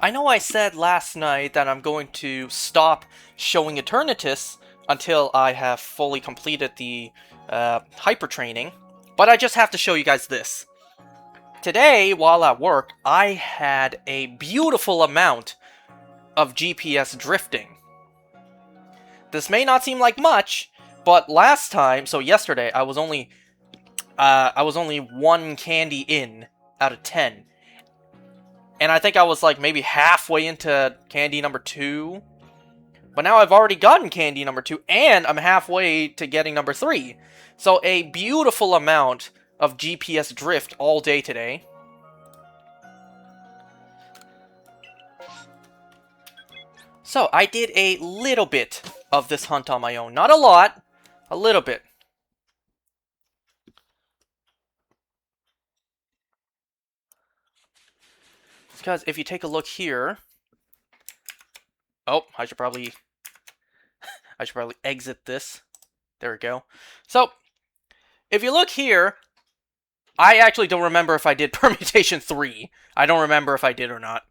I know I said last night that I'm going to stop showing Eternatus until I have fully completed the hyper training, but I just have to show you guys this. Today, while at work, I had a beautiful amount of GPS drifting. This may not seem like much, but last time, so yesterday, I was only one candy in out of 10. And I think I was like maybe halfway into candy number 2. But now I've already gotten candy number 2, and I'm halfway to getting number 3. So a beautiful amount of GPS drift all day today. So I did a little bit of this hunt on my own. Not a lot, a little bit. Because if you take a look here... Oh, I should probably exit this. There we go. So, if you look here, I actually don't remember if I did permutation 3. I don't remember if I did or not.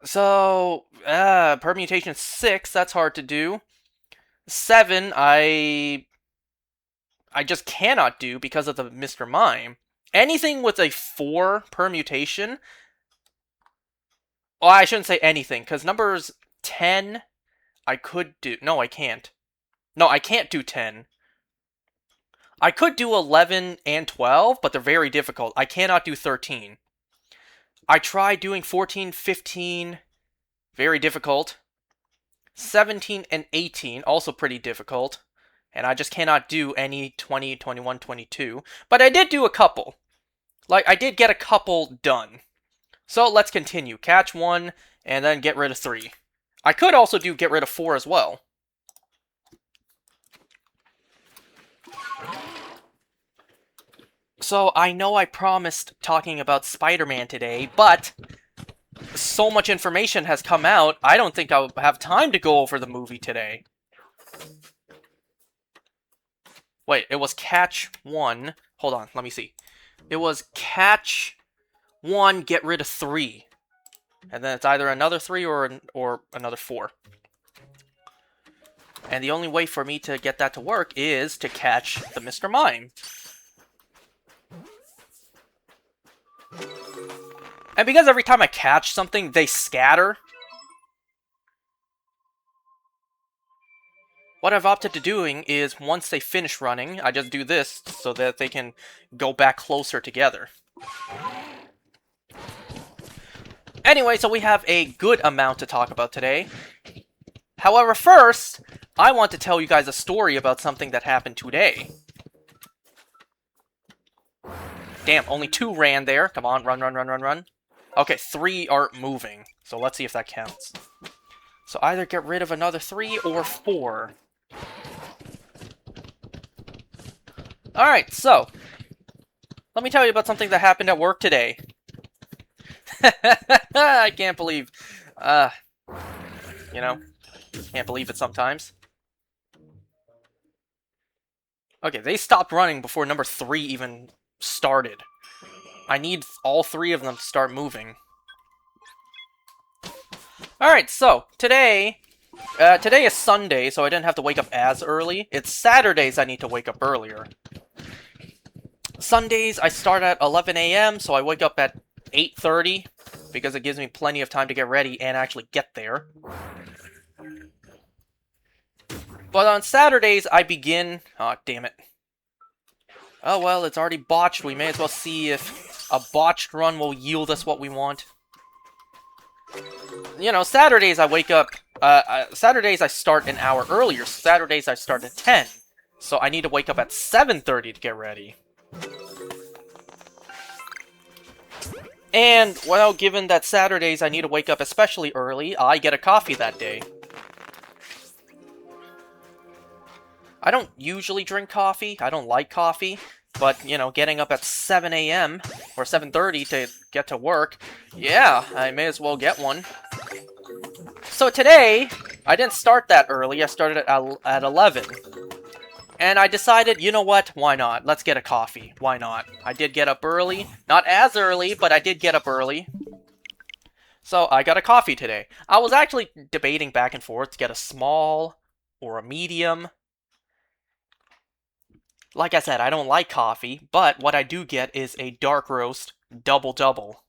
So, permutation 6, that's hard to do. 7, I just cannot do because of the Mr. Mime. Anything with a 4 permutation... Well, I shouldn't say anything, because numbers 10, I could do... No, I can't. No, I can't do 10. I could do 11 and 12, but they're very difficult. I cannot do 13. I tried doing 14, 15, very difficult. 17 and 18, also pretty difficult. And I just cannot do any 20, 21, 22. But I did do a couple. Like, I did get a couple done. So let's continue. Catch 1, and then get rid of 3. I could also do get rid of 4 as well. So I know I promised talking about Spider-Man today, but so much information has come out, I don't think I'll have time to go over the movie today. Wait, it was catch 1. Hold on, let me see. It was catch 1, get rid of 3. And then it's either another 3 or another 4. And the only way for me to get that to work is to catch the Mr. Mime. And because every time I catch something, they scatter, what I've opted to doing is, once they finish running, I just do this so that they can go back closer together. Anyway, so we have a good amount to talk about today. However, first, I want to tell you guys a story about something that happened today. Damn, only 2 ran there. Come on, run, run, run, run, run. Okay, 3 aren't moving, so let's see if that counts. So either get rid of another 3 or 4. Alright, so, let me tell you about something that happened at work today. I can't believe, you know, can't believe it sometimes. Okay, they stopped running before number 3 even started. I need all 3 of them to start moving. Alright, so, today is Sunday, so I didn't have to wake up as early. It's Saturdays I need to wake up earlier. Sundays, I start at 11 a.m., so I wake up at 8:30, because it gives me plenty of time to get ready and actually get there. But on Saturdays, I begin... Oh, damn it. Oh, well, it's already botched. We may as well see if a botched run will yield us what we want. You know, Saturdays I wake up... Saturdays I start an hour earlier. Saturdays I start at 10. So I need to wake up at 7:30 to get ready. And, well, given that Saturdays I need to wake up especially early, I get a coffee that day. I don't usually drink coffee. I don't like coffee. But, you know, getting up at 7 a.m. or 7:30 to get to work, yeah, I may as well get one. So today, I didn't start that early. I started at 11. And I decided, you know what, why not? Let's get a coffee. Why not? I did get up early. Not as early, but I did get up early. So I got a coffee today. I was actually debating back and forth to get a small or a medium. Like I said, I don't like coffee, but what I do get is a dark roast double-double.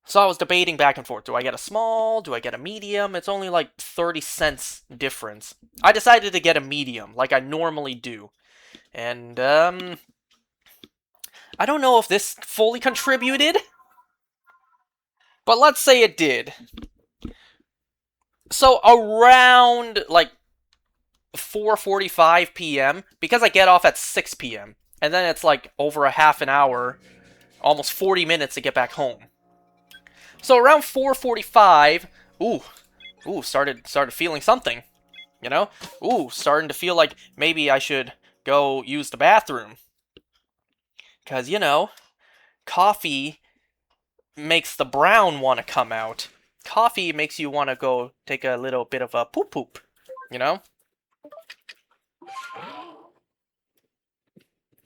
So I was debating back and forth. Do I get a small? Do I get a medium? It's only like 30 cents difference. I decided to get a medium, like I normally do. And, I don't know if this fully contributed, but let's say it did. So around, like, 4:45 p.m., because I get off at 6 p.m., and then it's like over a half an hour, almost 40 minutes to get back home. So around 4:45, started feeling something, you know? Starting to feel like maybe I should go use the bathroom. Because, coffee makes the brown want to come out. Coffee makes you want to go take a little bit of a poop, you know?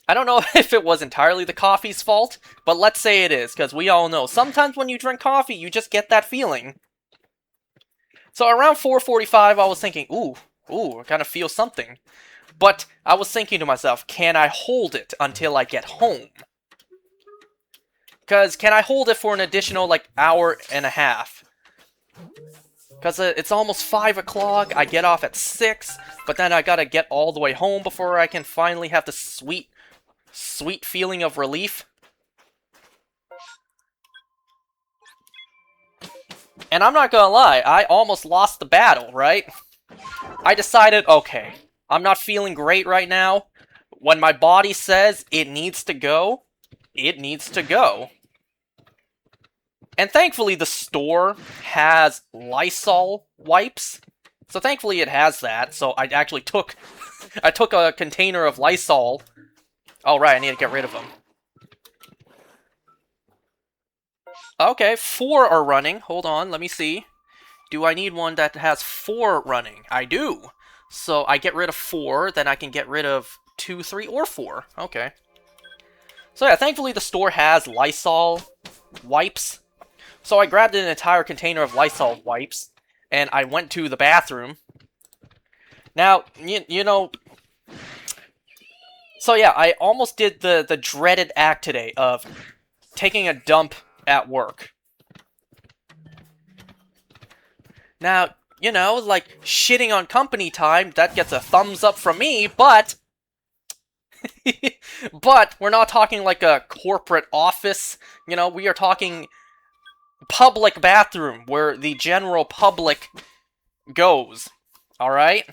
I don't know if it was entirely the coffee's fault, but let's say it is, because we all know sometimes when you drink coffee, you just get that feeling. So around 4:45, I was thinking, I kind of feel something. But I was thinking to myself, can I hold it until I get home? Because can I hold it for an additional, like, hour and a half? Because it's almost 5 o'clock, I get off at 6, but then I gotta get all the way home before I can finally have the sweet feeling of relief. And I'm not gonna lie, I almost lost the battle, right? I decided, okay, I'm not feeling great right now. When my body says it needs to go, it needs to go. And thankfully the store has Lysol wipes. So thankfully it has that. So I actually took a container of Lysol. Oh right, I need to get rid of them. Okay, 4 are running. Hold on, let me see. Do I need one that has 4 running? I do. So I get rid of 4, then I can get rid of 2, 3, or 4. Okay. So yeah, thankfully the store has Lysol wipes. So I grabbed an entire container of Lysol wipes, and I went to the bathroom. Now, you know... So yeah, I almost did the dreaded act today of taking a dump at work. Now, like, shitting on company time, that gets a thumbs up from me, but... but we're not talking like a corporate office. We are talking public bathroom, where the general public goes. Alright?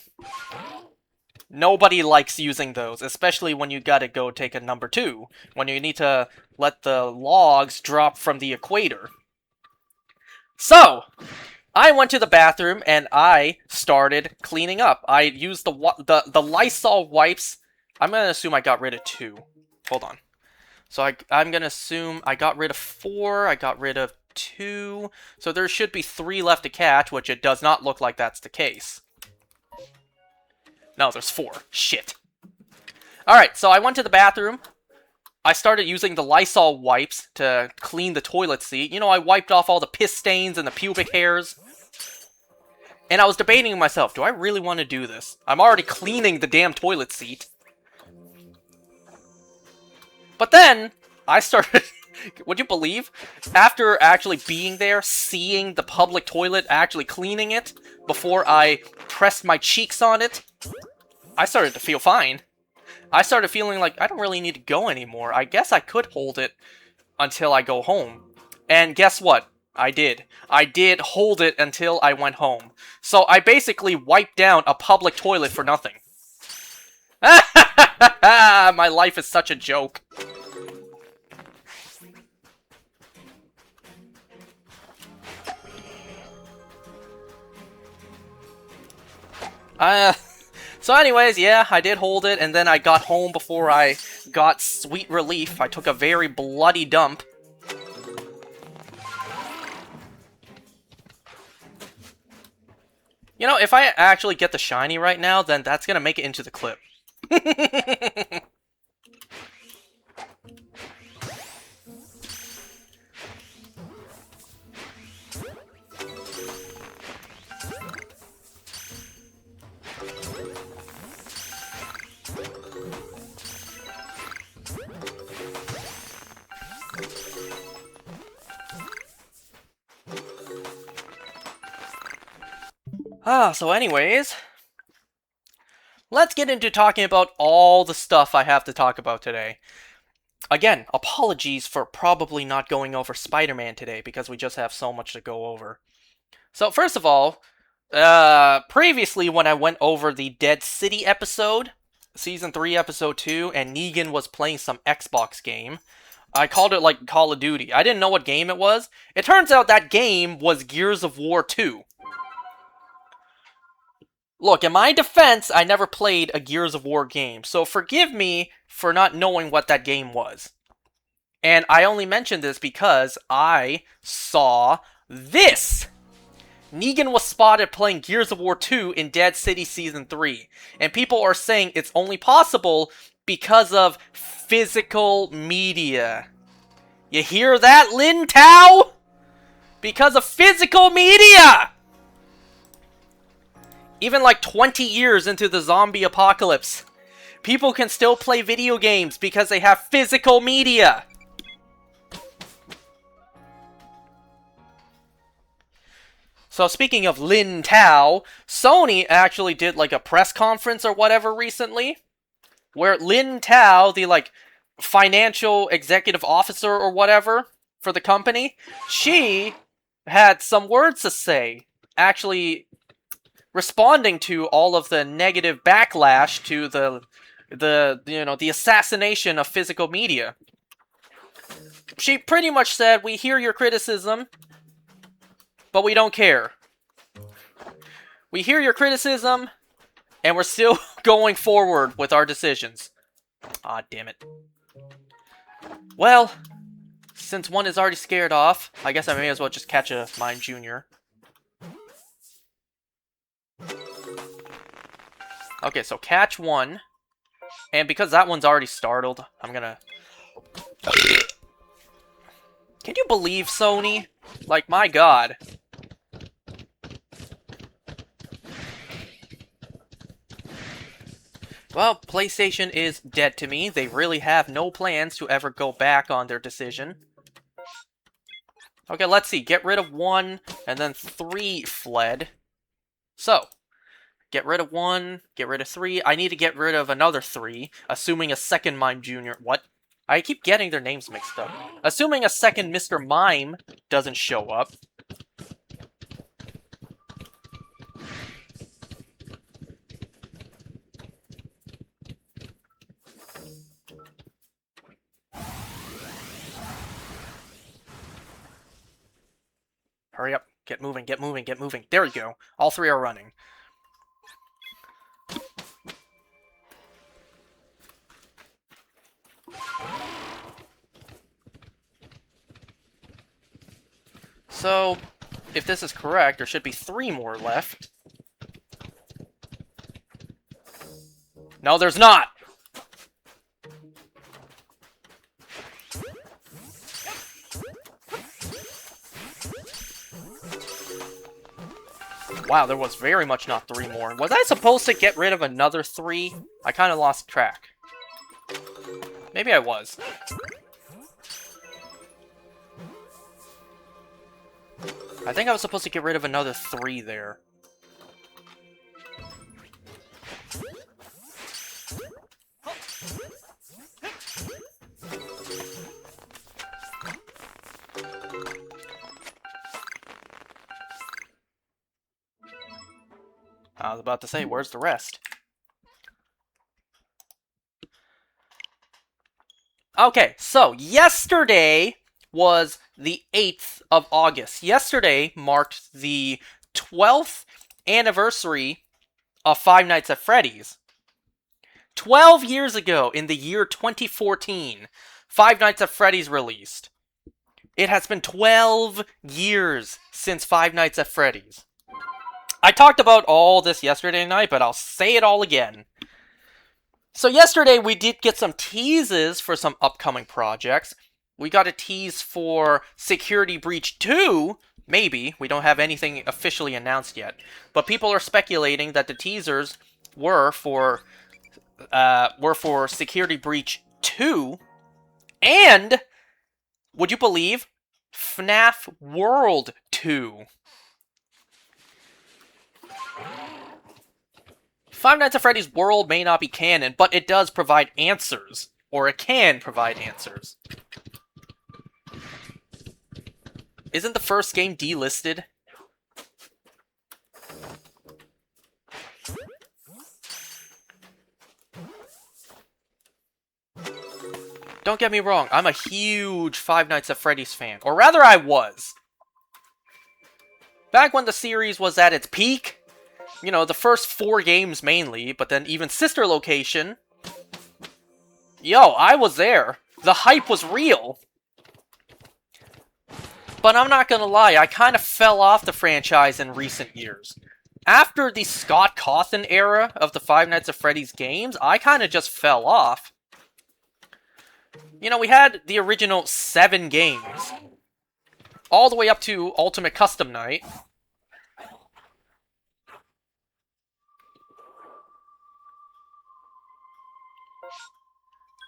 Nobody likes using those, especially when you gotta go take a number 2, when you need to let the logs drop from the equator. So, I went to the bathroom and I started cleaning up. I used the Lysol wipes. I'm gonna assume I got rid of 2. Hold on. So I'm gonna assume I got rid of 4, I got rid of 2, so there should be 3 left to catch, which it does not look like that's the case. No, there's 4. Shit. Alright, so I went to the bathroom. I started using the Lysol wipes to clean the toilet seat. I wiped off all the piss stains and the pubic hairs. And I was debating with myself, do I really want to do this? I'm already cleaning the damn toilet seat. But then, I started... Would you believe? After actually being there, seeing the public toilet, actually cleaning it, before I pressed my cheeks on it, I started to feel fine. I started feeling like I don't really need to go anymore. I guess I could hold it until I go home. And guess what? I did. I did hold it until I went home. So I basically wiped down a public toilet for nothing. My life is such a joke. So anyways, yeah, I did hold it, and then I got home before I got sweet relief. I took a very bloody dump. If I actually get the shiny right now, then that's gonna make it into the clip. So anyways, let's get into talking about all the stuff I have to talk about today. Again, apologies for probably not going over Spider-Man today because we just have so much to go over. So first of all, previously when I went over the Dead City episode, Season 3, Episode 2, and Negan was playing some Xbox game, I called it like Call of Duty. I didn't know what game it was. It turns out that game was Gears of War 2. Look, in my defense, I never played a Gears of War game, so forgive me for not knowing what that game was. And I only mention this because I saw this! Negan was spotted playing Gears of War 2 in Dead City Season 3, and people are saying it's only possible because of physical media. You hear that, Lin Tao? Because of physical media! Even like 20 years into the zombie apocalypse, people can still play video games because they have physical media. So speaking of Lin Tao, Sony actually did like a press conference or whatever recently, where Lin Tao, the like financial executive officer or whatever for the company, she had some words to say, actually responding to all of the negative backlash to the assassination of physical media. She pretty much said, "We hear your criticism, but we don't care. We hear your criticism, and we're still going forward with our decisions." Ah, damn it. Well, since one is already scared off, I guess I may as well just catch a Mime Jr. Okay, so catch one. And because that one's already startled, I'm gonna... Can you believe Sony? Like, my god. Well, PlayStation is dead to me. They really have no plans to ever go back on their decision. Okay, let's see. Get rid of 1, and then 3 fled. So, get rid of 1, get rid of 3. I need to get rid of another 3, assuming a second Mime Jr. What? I keep getting their names mixed up. Assuming a second Mr. Mime doesn't show up. Hurry up. Get moving, get moving, get moving. There we go. All 3 are running. So, if this is correct, there should be 3 more left. No, there's not! Wow, there was very much not 3 more. Was I supposed to get rid of another 3? I kind of lost track. Maybe I was. I think I was supposed to get rid of another 3 there. I was about to say, where's the rest? Okay, so yesterday was the 8th of August. Yesterday marked the 12th anniversary of Five Nights at Freddy's. 12 years ago, in the year 2014, Five Nights at Freddy's released. It has been 12 years since Five Nights at Freddy's. I talked about all this yesterday night, but I'll say it all again. So yesterday we did get some teases for some upcoming projects. We got a tease for Security Breach 2, maybe. We don't have anything officially announced yet. But people are speculating that the teasers were for Security Breach 2, and, would you believe, FNAF World 2. Five Nights at Freddy's World may not be canon, but it does provide answers. Or it can provide answers. Isn't the first game delisted? Don't get me wrong, I'm a huge Five Nights at Freddy's fan. Or rather, I was. Back when the series was at its peak, you know, the first 4 games mainly, but then even Sister Location. Yo, I was there. The hype was real. But I'm not gonna lie, I kind of fell off the franchise in recent years. After the Scott Cawthon era of the Five Nights at Freddy's games, I kind of just fell off. You know, we had the original 7 games, all the way up to Ultimate Custom Night.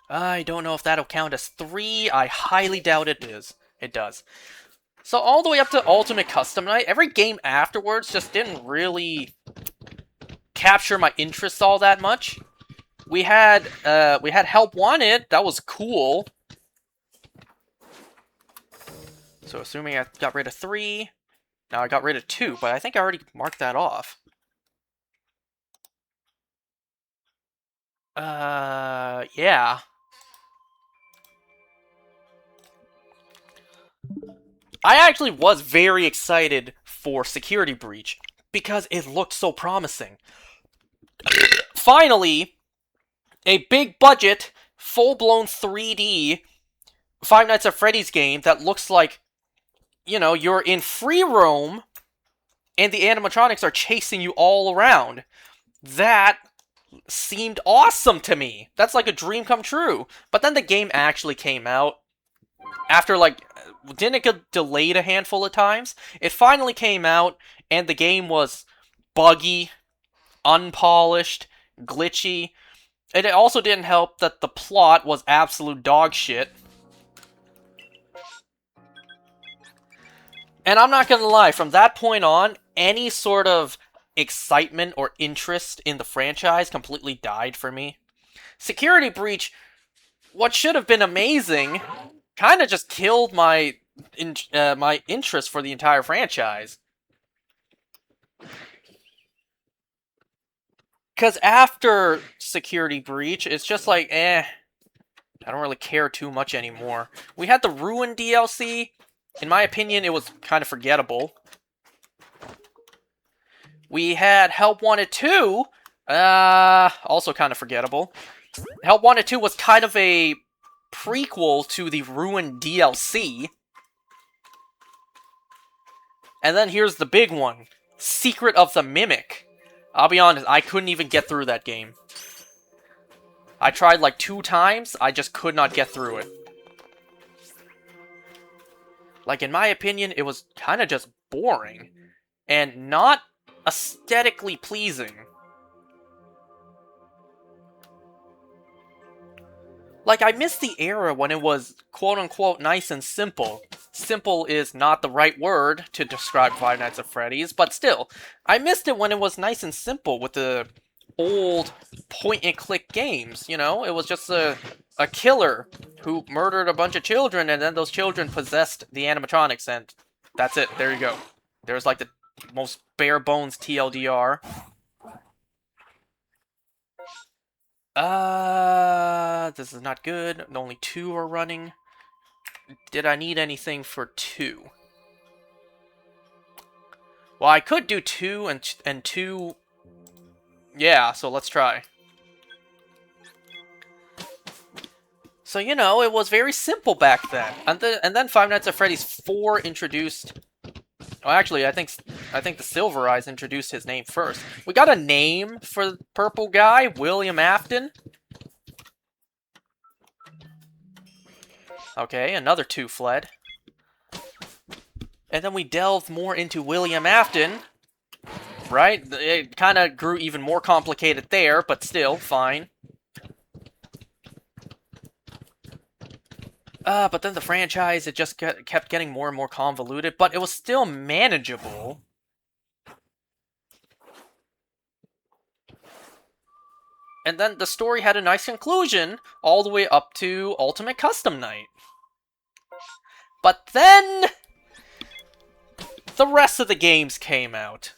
I don't know if that'll count as 3. I highly doubt it is. It does. So all the way up to Ultimate Custom Night, every game afterwards just didn't really capture my interest all that much. We had Help Wanted. That was cool. So assuming I got rid of 3, now I got rid of 2, but I think I already marked that off. Yeah. I actually was very excited for Security Breach because it looked so promising. Finally, a big budget, full-blown 3D Five Nights at Freddy's game that looks like, you know, you're in free roam and the animatronics are chasing you all around. That seemed awesome to me. That's like a dream come true. But then the game actually came out after, like, didn't it get delayed a handful of times? It finally came out, and the game was buggy, unpolished, glitchy. And it also didn't help that the plot was absolute dog shit. And I'm not gonna lie, from that point on, any sort of excitement or interest in the franchise completely died for me. Security Breach, what should have been amazing, kind of just killed my interest for the entire franchise. Because after Security Breach, it's just like, I don't really care too much anymore. We had the Ruin DLC. In my opinion, it was kind of forgettable. We had Help Wanted 2. Also kind of forgettable. Help Wanted 2 was kind of a prequel to the Ruin DLC. And then here's the big one. Secret of the Mimic. I'll be honest, I couldn't even get through that game. I tried like 2 times, I just could not get through it. Like, in my opinion, it was kind of just boring. And not aesthetically pleasing. Like, I miss the era when it was quote-unquote nice and simple. Simple is not the right word to describe Five Nights at Freddy's, but still, I missed it when it was nice and simple with the old point-and-click games, you know? It was just a killer who murdered a bunch of children, and then those children possessed the animatronics, and that's it. There you go. There's like the most bare-bones TLDR. This is not good. Only 2 are running. Did I need anything for 2? Well, I could do 2 and 2. Yeah, so let's try. So, you know, it was very simple back then. And then Five Nights at Freddy's 4 introduced... Well, actually, I think the Silver Eyes introduced his name first. We got a name for the purple guy, William Afton. Okay, another 2 fled. And then we delved more into William Afton. Right? It kind of grew even more complicated there, but still, fine. But then the franchise, it just kept getting more and more convoluted, but it was still manageable. And then the story had a nice conclusion all the way up to Ultimate Custom Night. But then the rest of the games came out.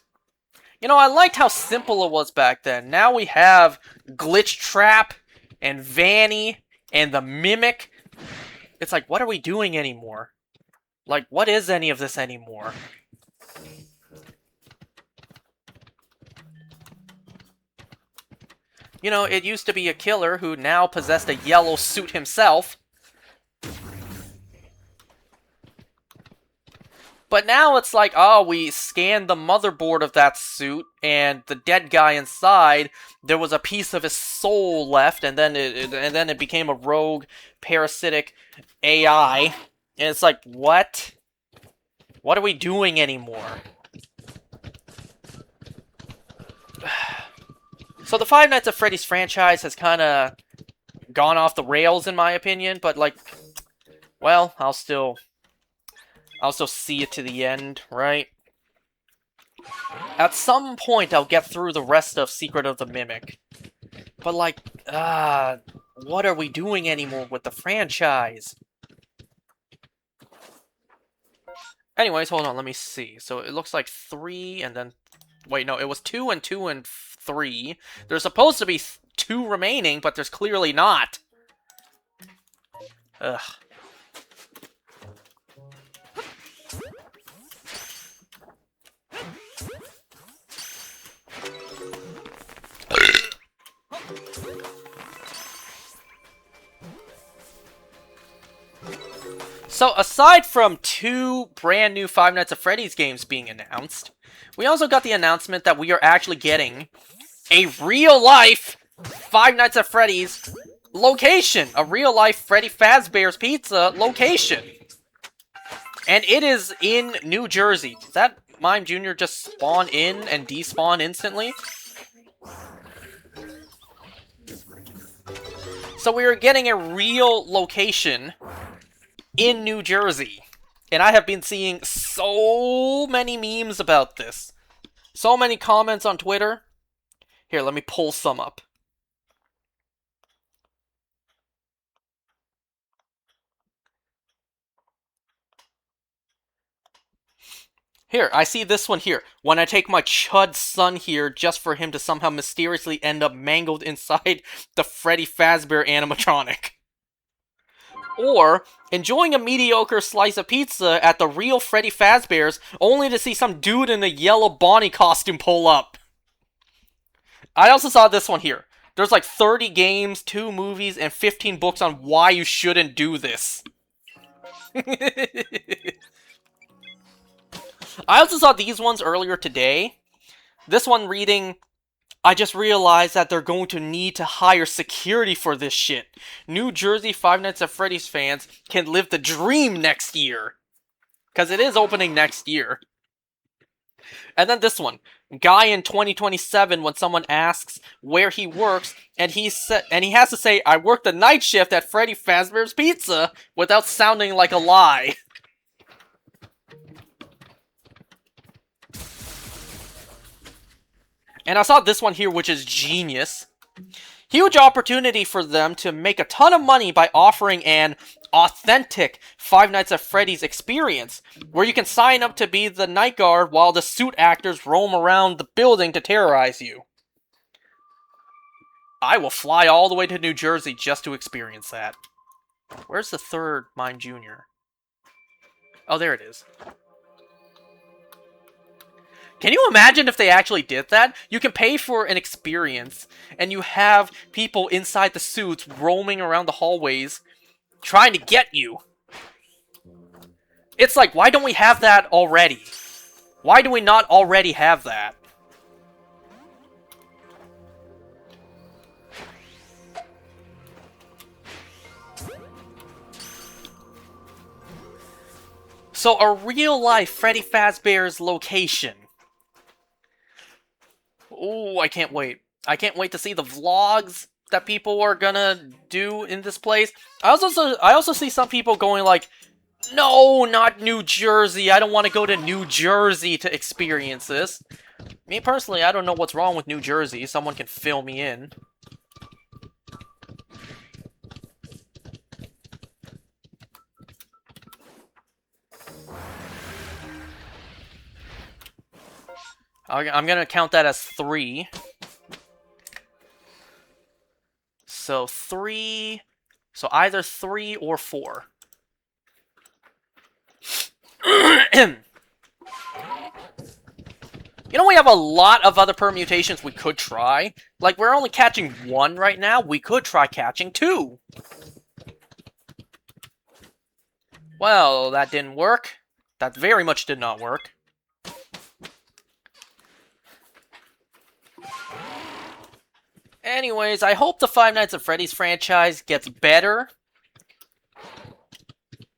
You know, I liked how simple it was back then. Now we have Glitch Trap and Vanny and the Mimic. It's like, what are we doing anymore? Like, what is any of this anymore? You know, it used to be a killer who now possessed a yellow suit himself. But now it's like, oh, we scanned the motherboard of that suit, and the dead guy inside, there was a piece of his soul left, and then it became a rogue, parasitic AI. And it's like, what? What are we doing anymore? So the Five Nights at Freddy's franchise has kind of gone off the rails, in my opinion, but like, well, I'll still see it to the end, right? At some point, I'll get through the rest of Secret of the Mimic. But like, what are we doing anymore with the franchise? Anyways, hold on, let me see. So it looks like 3 and then... Wait, no, it was 2 and 2 and 3. There's supposed to be 2 remaining, but there's clearly not. Ugh. So, aside from 2 brand new Five Nights at Freddy's games being announced, we also got the announcement that we are actually getting a real-life Five Nights at Freddy's location. A real-life Freddy Fazbear's Pizza location. And it is in New Jersey. Did that Mime Jr. just spawn in and despawn instantly? So we are getting a real location in New Jersey. And I have been seeing so many memes about this. So many comments on Twitter. Here, let me pull some up. Here, I see this one here. When I take my chud son here just for him to somehow mysteriously end up mangled inside the Freddy Fazbear animatronic. Or, enjoying a mediocre slice of pizza at the real Freddy Fazbear's only to see some dude in a yellow Bonnie costume pull up. I also saw this one here. There's like 30 games, 2 movies, and 15 books on why you shouldn't do this. I also saw these ones earlier today. This one reading, I just realized that they're going to need to hire security for this shit. New Jersey Five Nights at Freddy's fans can live the dream next year. Because it is opening next year. And then this one. Guy in 2027 when someone asks where he works, and he has to say, I work the night shift at Freddy Fazbear's Pizza, without sounding like a lie. And I saw this one here, which is genius. Huge opportunity for them to make a ton of money by offering an authentic Five Nights at Freddy's experience, where you can sign up to be the night guard while the suit actors roam around the building to terrorize you. I will fly all the way to New Jersey just to experience that. Where's the third Mime Jr.? Oh, there it is. Can you imagine if they actually did that? You can pay for an experience, and you have people inside the suits roaming around the hallways, trying to get you. It's like, why don't we have that already? Why do we not already have that? So, a real-life Freddy Fazbear's location. Ooh, I can't wait. I can't wait to see the vlogs that people are gonna do in this place. I also see some people going like, no, not New Jersey. I don't want to go to New Jersey to experience this. Me personally, I don't know what's wrong with New Jersey. Someone can fill me in. I'm gonna count that as 3. So 3... So either 3 or 4. You know, we have a lot of other permutations we could try. Like, we're only catching 1 right now. We could try catching 2. Well, that didn't work. That very much did not work. Anyways, I hope the Five Nights at Freddy's franchise gets better.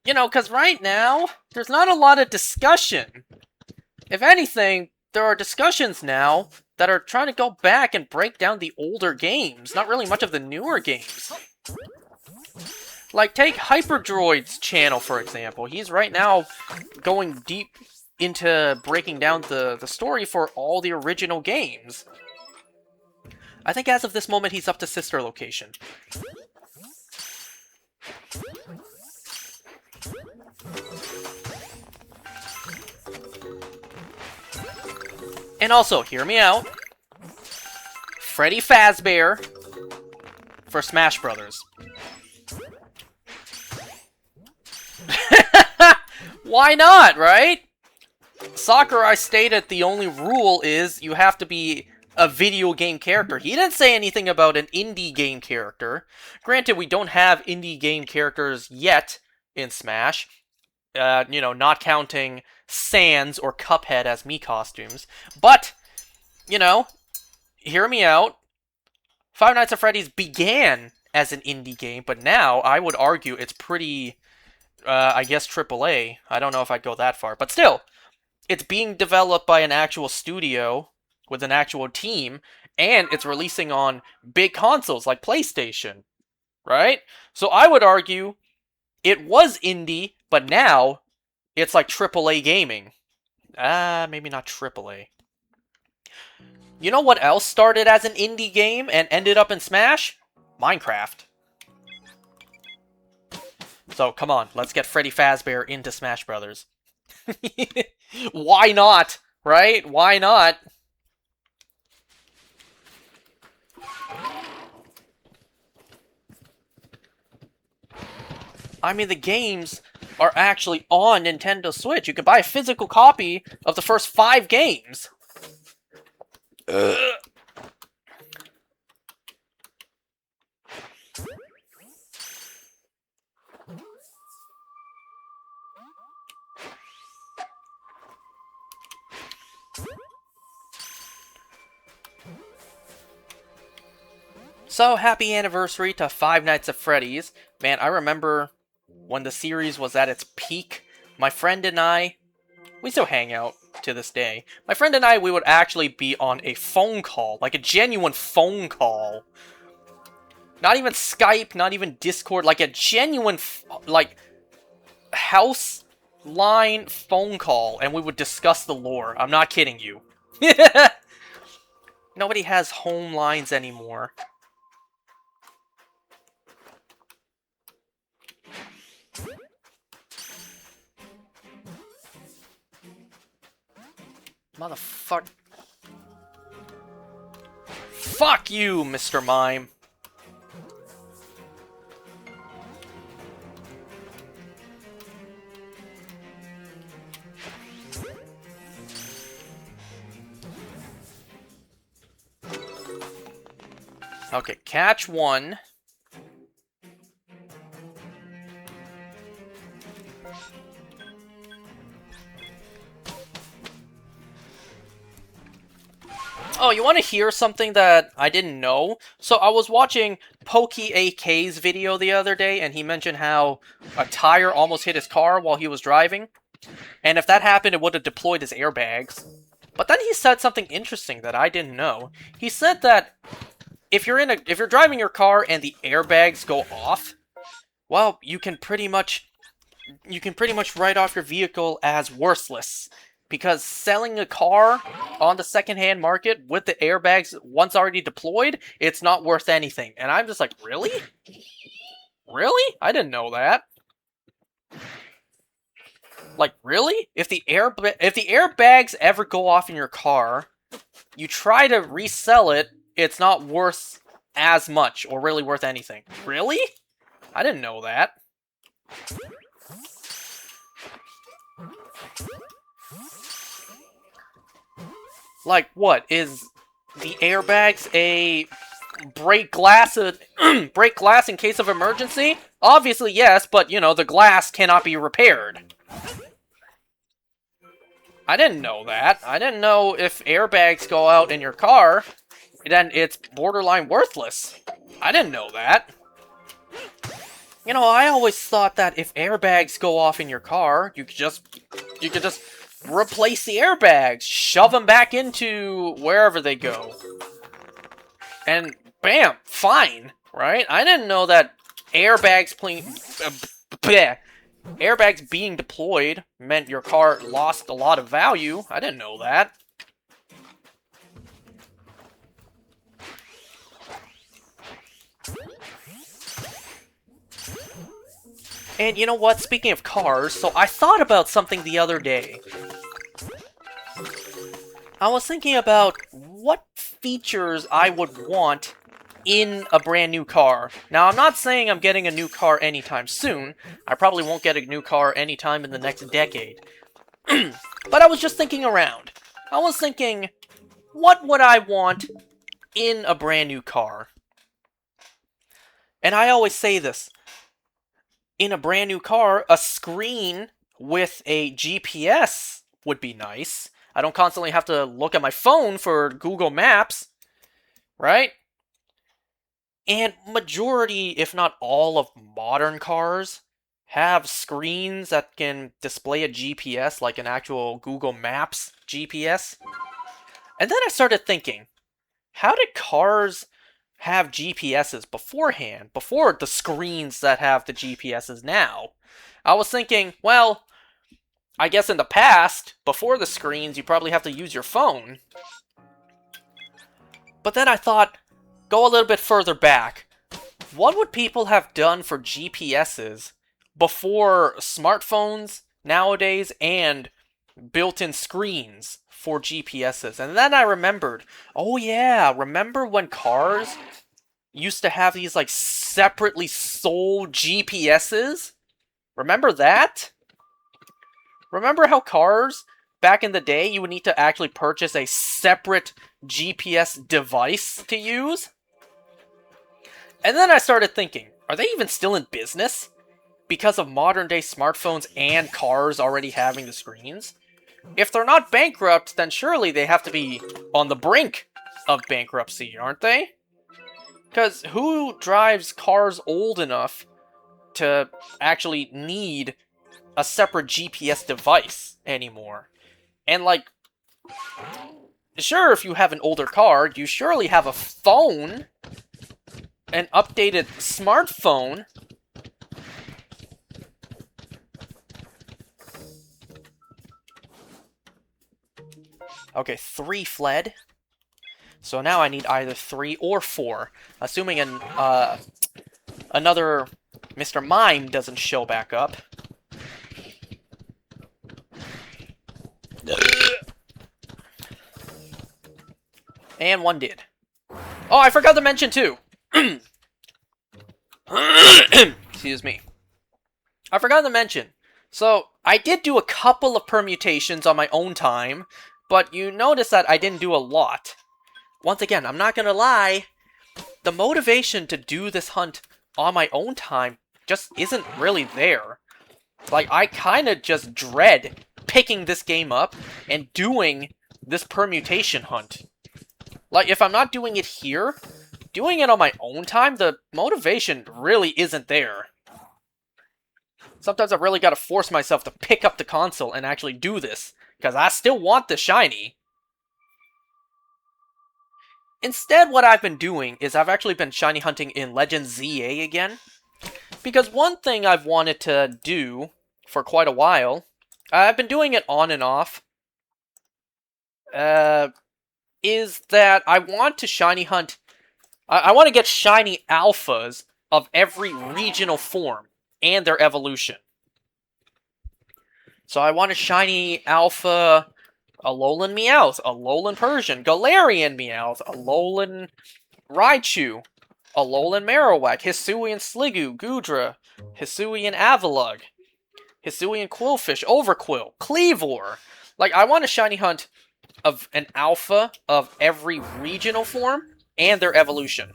You know, because right now, there's not a lot of discussion. If anything, there are discussions now that are trying to go back and break down the older games, not really much of the newer games. Like, take Hyperdroid's channel, for example. He's right now going deep into breaking down the story for all the original games. I think as of this moment, he's up to Sister Location. And also, hear me out. Freddy Fazbear for Smash Brothers. Why not, right? Sakurai stated the only rule is you have to be a video game character. He didn't say anything about an indie game character. Granted, we don't have indie game characters yet in Smash. You know, not counting Sans or Cuphead as Mii costumes. But, you know, hear me out. Five Nights at Freddy's began as an indie game, but now I would argue it's pretty, I guess, AAA. I don't know if I'd go that far. But still, it's being developed by an actual studio with an actual team, and it's releasing on big consoles like PlayStation, right? So I would argue it was indie, but now it's like AAA gaming. Maybe not AAA. You know what else started as an indie game and ended up in Smash? Minecraft. So, come on, let's get Freddy Fazbear into Smash Brothers. Why not? Right? Why not? I mean, the games are actually on Nintendo Switch. You can buy a physical copy of the first 5 games. So, happy anniversary to Five Nights at Freddy's. Man, I remember when the series was at its peak. My friend and I, we still hang out to this day. My friend and I, we would actually be on a phone call, like a genuine phone call. Not even Skype, not even Discord, like a genuine, like, house line phone call, and we would discuss the lore. I'm not kidding you. Nobody has home lines anymore. Motherfuck. Fuck you, Mr. Mime. Okay, catch 1. Oh, you want to hear something that I didn't know? So I was watching Pokey AK's video the other day, and he mentioned how a tire almost hit his car while he was driving. And if that happened, it would have deployed his airbags. But then he said something interesting that I didn't know. He said that if you're driving your car and the airbags go off, well, you can pretty much write off your vehicle as worthless. Because selling a car on the secondhand market with the airbags once already deployed, it's not worth anything. And I'm just like, really? Really? I didn't know that. Like, really? If the airbags ever go off in your car, you try to resell it, it's not worth as much, or really worth anything. Really? I didn't know that. Like, what? Is the airbags a break glass in case of emergency? Obviously, yes, but, you know, the glass cannot be repaired. I didn't know that. I didn't know if airbags go out in your car, then it's borderline worthless. I didn't know that. You know, I always thought that if airbags go off in your car, you could just replace the airbags, shove them back into wherever they go, and bam, fine, right? I didn't know that airbags airbags being deployed meant your car lost a lot of value. I didn't know that. And you know what? Speaking of cars, so I thought about something the other day. I was thinking about what features I would want in a brand new car. Now, I'm not saying I'm getting a new car anytime soon. I probably won't get a new car anytime in the next decade. But I was just thinking around. I was thinking, what would I want in a brand new car? And I always say this. In a brand new car, a screen with a GPS would be nice. I don't constantly have to look at my phone for Google Maps, right? And majority, if not all, of modern cars have screens that can display a GPS, like an actual Google Maps GPS. And then I started thinking, how did cars have GPSs beforehand, before the screens that have the GPSs now? I was thinking, well, I guess in the past, before the screens, you probably have to use your phone. But then I thought, go a little bit further back. What would people have done for GPSs before smartphones nowadays and built-in screens for GPSs? And then I remembered, oh yeah, remember when cars used to have these like separately sold GPSs? Remember that? Remember how cars, back in the day, you would need to actually purchase a separate GPS device to use? And then I started thinking, are they even still in business? Because of modern day smartphones and cars already having the screens? If they're not bankrupt, then surely they have to be on the brink of bankruptcy, aren't they? Because who drives cars old enough to actually need a separate GPS device anymore? And like, sure, if you have an older car, you surely have a phone, an updated smartphone. Okay, 3 fled. So now I need either 3 or 4, assuming another Mr. Mime doesn't show back up. And 1 did. Oh, I forgot to mention too. Excuse me. I forgot to mention. So, I did do a couple of permutations on my own time, but you notice that I didn't do a lot. Once again, I'm not gonna lie, the motivation to do this hunt on my own time just isn't really there. Like, I kinda just dread picking this game up and doing this permutation hunt. Like, if I'm not doing it here, doing it on my own time, the motivation really isn't there. Sometimes I really gotta force myself to pick up the console and actually do this, because I still want the shiny. Instead, what I've been doing is I've actually been shiny hunting in Legend ZA again. Because one thing I've wanted to do for quite a while, I've been doing it on and off, is that I want to shiny hunt. I want to get shiny alphas of every regional form and their evolution. So I want a shiny alpha Alolan Meowth, Alolan Persian, Galarian Meowth, Alolan Raichu, Alolan Marowak, Hisuian Sliggoo, Goodra, Hisuian Avalugg, Hisuian Quillfish, Overquill, Cleavor. Like, I want a shiny hunt of an alpha of every regional form and their evolution.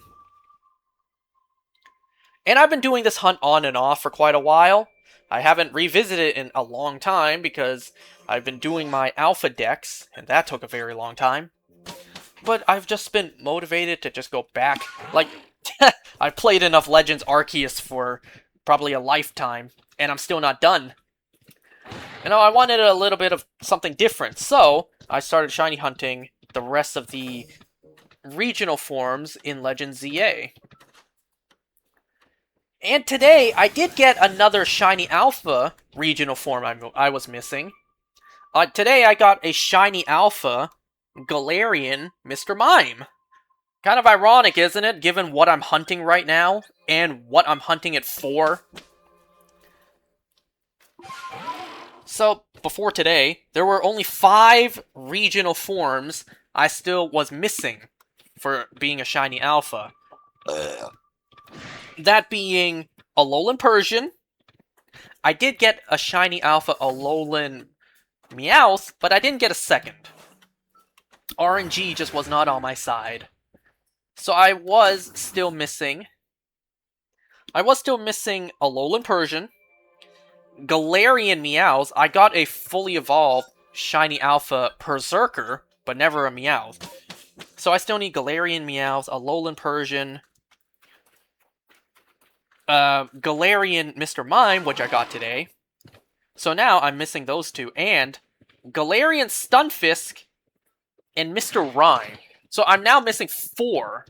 And I've been doing this hunt on and off for quite a while. I haven't revisited it in a long time because I've been doing my alpha decks, and that took a very long time. But I've just been motivated to just go back. Like, I've played enough Legends Arceus for probably a lifetime, and I'm still not done. You know, I wanted a little bit of something different, so I started shiny hunting the rest of the regional forms in Legends ZA. And today, I did get another shiny alpha regional form I was missing. Today, I got a shiny alpha Galarian Mr. Mime. Kind of ironic, isn't it, given what I'm hunting right now, and what I'm hunting it for? So, before today, there were only 5 regional forms I still was missing for being a shiny alpha. That being Alolan Persian. I did get a shiny alpha Alolan Meowth, but I didn't get a second. RNG just was not on my side. So I was still missing Alolan Persian, Galarian Meowth. I got a fully evolved shiny alpha Berserker, but never a Meowth. So I still need Galarian Meowth, Alolan Persian, Galarian Mr. Mime, which I got today. So now I'm missing those 2, and Galarian Stunfisk and Mr. Rime. So I'm now missing 4.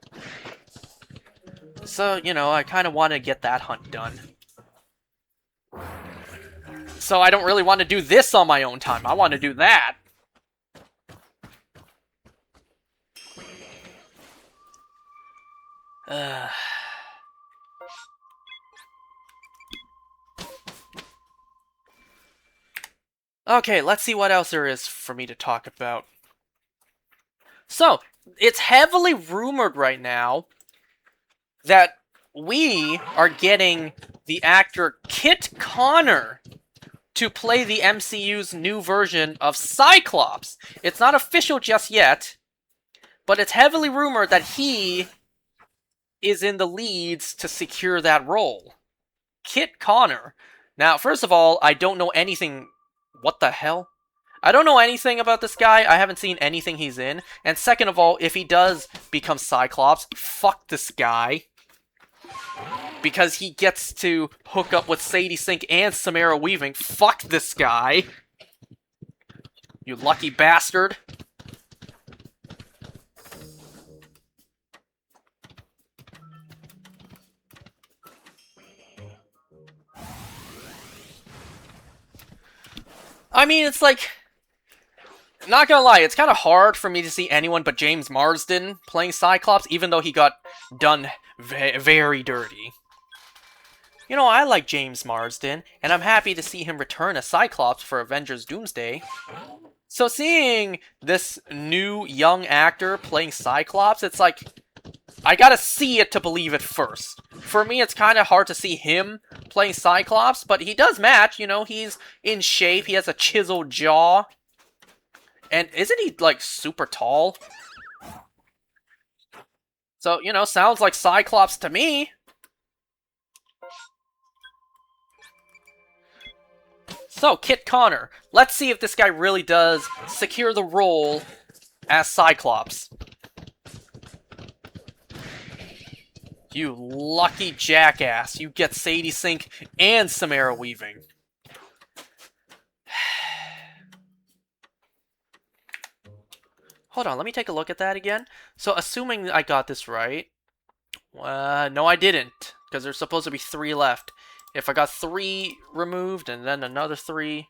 So, you know, I kind of want to get that hunt done. So I don't really want to do this on my own time. I want to do that. Okay, let's see what else there is for me to talk about. So, it's heavily rumored right now that we are getting the actor Kit Connor to play the MCU's new version of Cyclops. It's not official just yet, but it's heavily rumored that he is in the leads to secure that role. Kit Connor. Now, first of all, I don't know anything... What the hell? I don't know anything about this guy. I haven't seen anything he's in. And second of all, if he does become Cyclops, fuck this guy. Because he gets to hook up with Sadie Sink and Samara Weaving. Fuck this guy. You lucky bastard. I mean, it's like... Not gonna lie, it's kind of hard for me to see anyone but James Marsden playing Cyclops, even though he got done very dirty. You know, I like James Marsden, and I'm happy to see him return as Cyclops for Avengers Doomsday. So seeing this new young actor playing Cyclops, it's like... I gotta see it to believe it first. For me, it's kind of hard to see him playing Cyclops, but he does match, you know, he's in shape, he has a chiseled jaw. And isn't he, like, super tall? So, you know, sounds like Cyclops to me. So, Kit Connor. Let's see if this guy really does secure the role as Cyclops. You lucky jackass. You get Sadie Sink and Samara Weaving. Hold on, let me take a look at that again. So, assuming I got this right... no, I didn't. Because there's supposed to be 3 left. If I got 3 removed, and then another 3...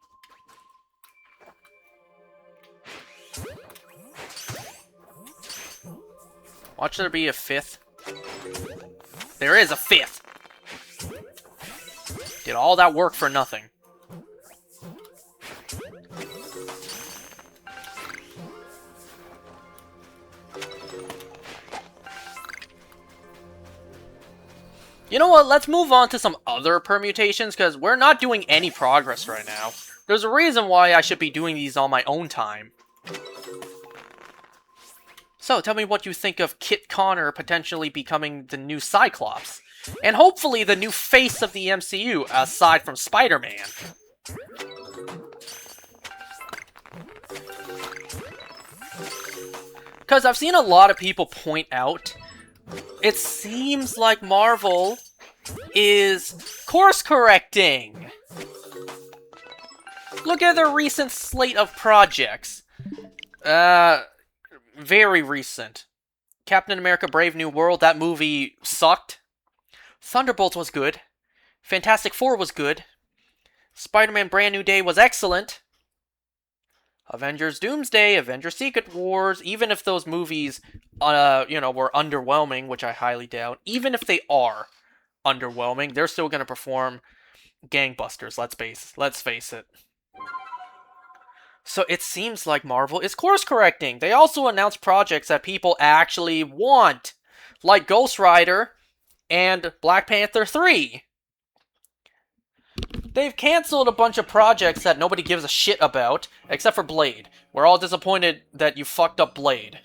Watch there be a 5th. There is a 5th! Did all that work for nothing. You know what? Let's move on to some other permutations, because we're not doing any progress right now. There's a reason why I should be doing these on my own time. So, tell me what you think of Kit Connor potentially becoming the new Cyclops. And hopefully the new face of the MCU, aside from Spider-Man. Because I've seen a lot of people point out, it seems like Marvel is course-correcting. Look at their recent slate of projects. Very recent. Captain America Brave New World, that movie sucked. Thunderbolts was good. Fantastic Four was good. Spider-Man Brand New Day was excellent. Avengers Doomsday, Avengers Secret Wars, even if those movies, were underwhelming, which I highly doubt, even if they are underwhelming, they're still going to perform gangbusters, let's face it. So it seems like Marvel is course-correcting. They also announced projects that people actually want, like Ghost Rider and Black Panther 3. They've cancelled a bunch of projects that nobody gives a shit about, except for Blade. We're all disappointed that you fucked up Blade.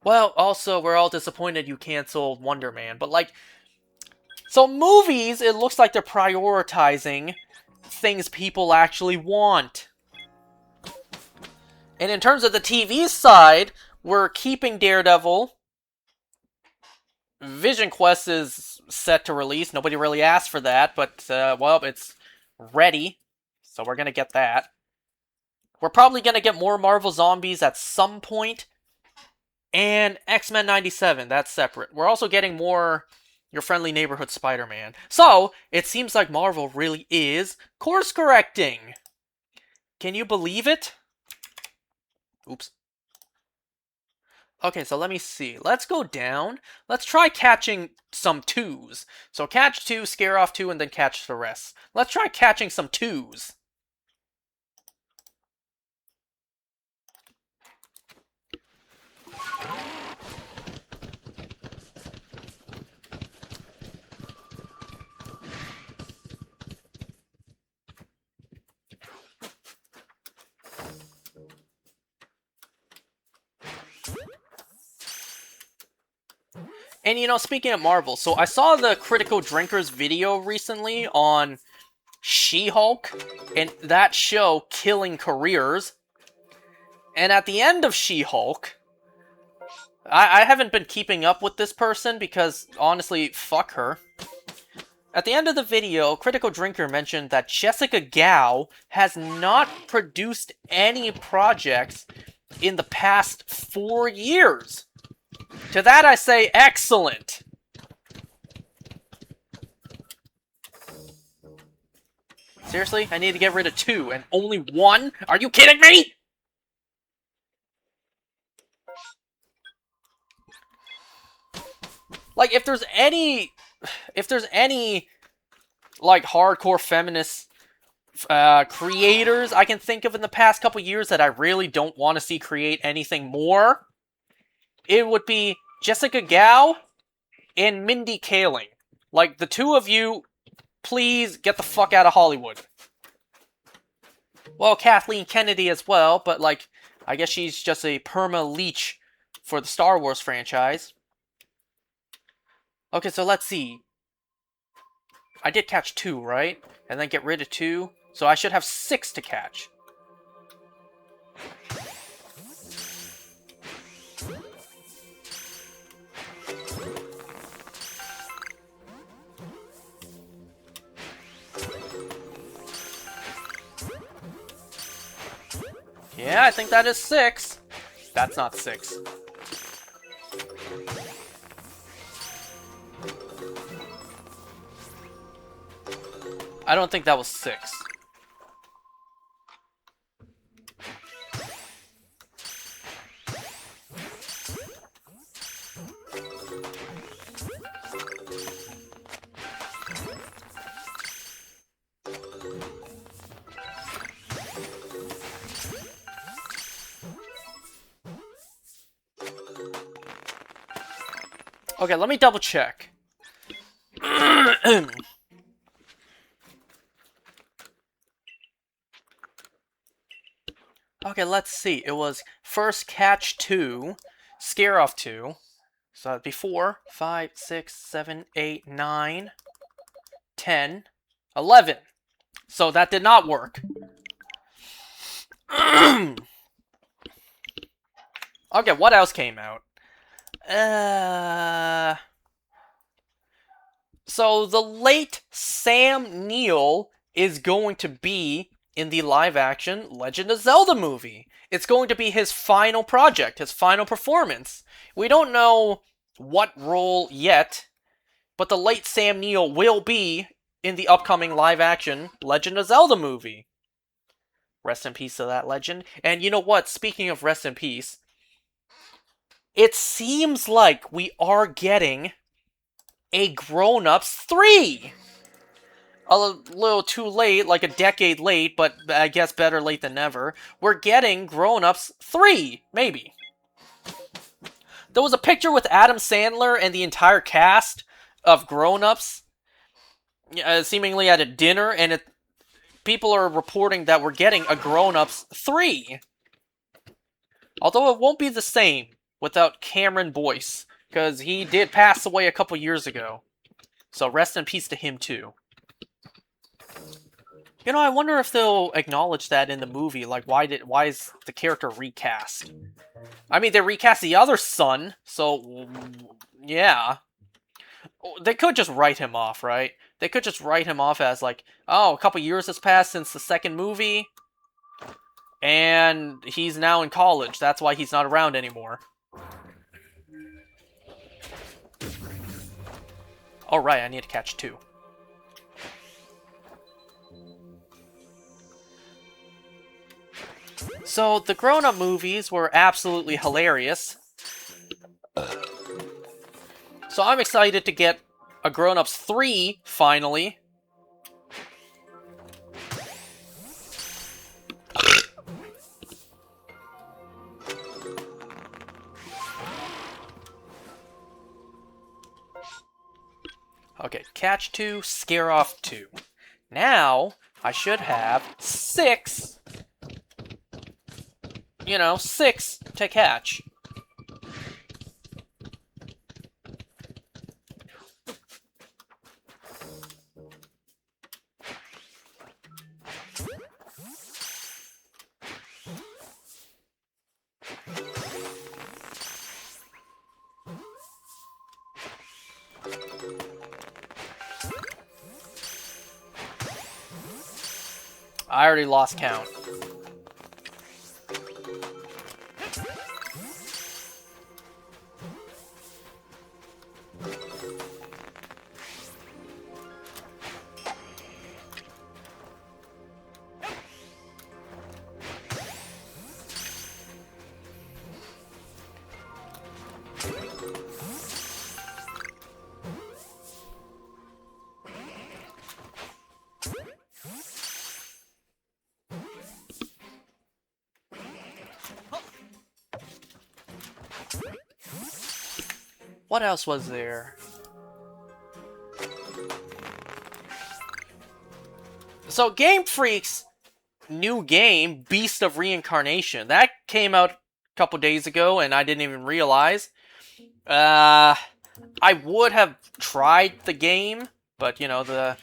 Well, also, we're all disappointed you canceled Wonder Man, but like... So movies, it looks like they're prioritizing things people actually want. And in terms of the TV side, we're keeping Daredevil. Vision Quest is set to release. Nobody really asked for that, but, well, it's ready. So we're gonna get that. We're probably gonna get more Marvel Zombies at some point. And X-Men 97, that's separate. We're also getting more Your Friendly Neighborhood Spider-Man. So, it seems like Marvel really is course-correcting. Can you believe it? Oops. Okay, so let me see. Let's go down. Let's try catching some 2s. So catch 2, scare off 2, and then catch the rest. Let's try catching some 2s. And, speaking of Marvel, so I saw the Critical Drinkers video recently on She-Hulk, and that show killing careers. And at the end of She-Hulk, I haven't been keeping up with this person because, honestly, fuck her. At the end of the video, Critical Drinker mentioned that Jessica Gao has not produced any projects in the past 4 years. To that I say, excellent! Seriously? I need to get rid of 2 and only 1? Are you kidding me?! Like, if there's any, like, hardcore feminist creators I can think of in the past couple years that I really don't want to see create anything more, it would be Jessica Gao and Mindy Kaling. Like, the 2 of you, please get the fuck out of Hollywood. Well, Kathleen Kennedy as well, but, like, I guess she's just a perma-leech for the Star Wars franchise. Okay, so let's see. I did catch 2, right? And then get rid of 2. So I should have 6 to catch. Yeah, I think that is 6. That's not 6. I don't think that was 6. Okay, let me double check. Okay, let's see. It was First Catch 2, Scare Off 2. So that'd be 4, 5, 6, 7, 8, 9, 10, 11. So that did not work. Okay, what else came out? So the late Sam Neill is going to be in the live-action Legend of Zelda movie. It's going to be his final project, his final performance. We don't know what role yet, but the late Sam Neill will be in the upcoming live-action Legend of Zelda movie. Rest in peace to that legend. And you know what? Speaking of rest in peace, it seems like we are getting a Grown Ups 3! A little too late, like a decade late, but I guess better late than never. We're getting Grown Ups 3, maybe. There was a picture with Adam Sandler and the entire cast of Grown Ups, seemingly at a dinner, and people are reporting that we're getting a Grown Ups 3. Although it won't be the same without Cameron Boyce, because he did pass away a couple years ago. So rest in peace to him too. You know, I wonder if they'll acknowledge that in the movie. Like, why is the character recast? I mean, they recast the other son, so yeah. They could just write him off, right? They could just write him off as like, oh, a couple years has passed since the second movie, and he's now in college. That's why he's not around anymore. Oh, right, I need to catch 2. So, the grown-up movies were absolutely hilarious. So I'm excited to get a Grown Ups 3, finally. Okay, Catch 2, Scare Off 2. Now, I should have 6... 6 to catch. I already lost count. What else was there? So, Game Freak's new game, Beast of Reincarnation, that came out a couple days ago, and I didn't even realize. I would have tried the game, but the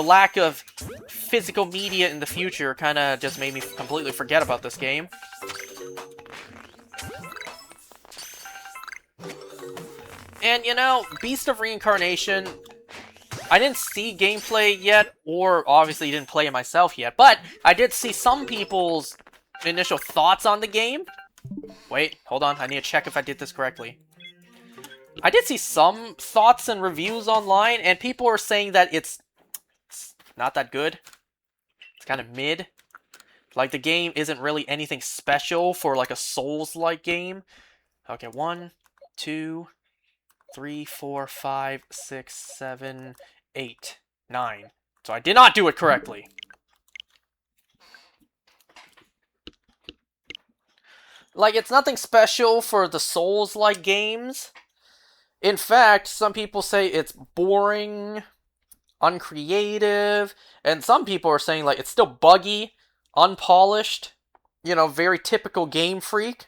lack of physical media in the future kind of just made me completely forget about this game. And, Beast of Reincarnation, I didn't see gameplay yet, or obviously didn't play it myself yet, but I did see some people's initial thoughts on the game. Wait, hold on, I need to check if I did this correctly. I did see some thoughts and reviews online, and people are saying that it's not that good. It's kind of mid. Like, the game isn't really anything special for, like, a Souls-like game. Okay, 1, 2... 3, 4, 5, 6, 7, 8, 9. So I did not do it correctly. Like, it's nothing special for the Souls-like games. In fact, some people say it's boring, uncreative, and some people are saying, like, it's still buggy, unpolished. very typical Game Freak.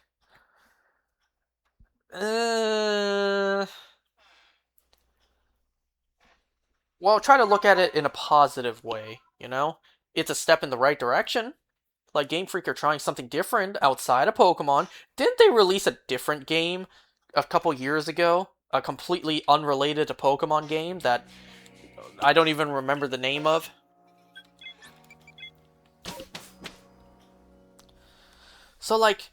Well, try to look at it in a positive way. It's a step in the right direction. Like, Game Freak are trying something different outside of Pokemon. Didn't they release a different game a couple years ago? A completely unrelated to Pokemon game that I don't even remember the name of? So, like,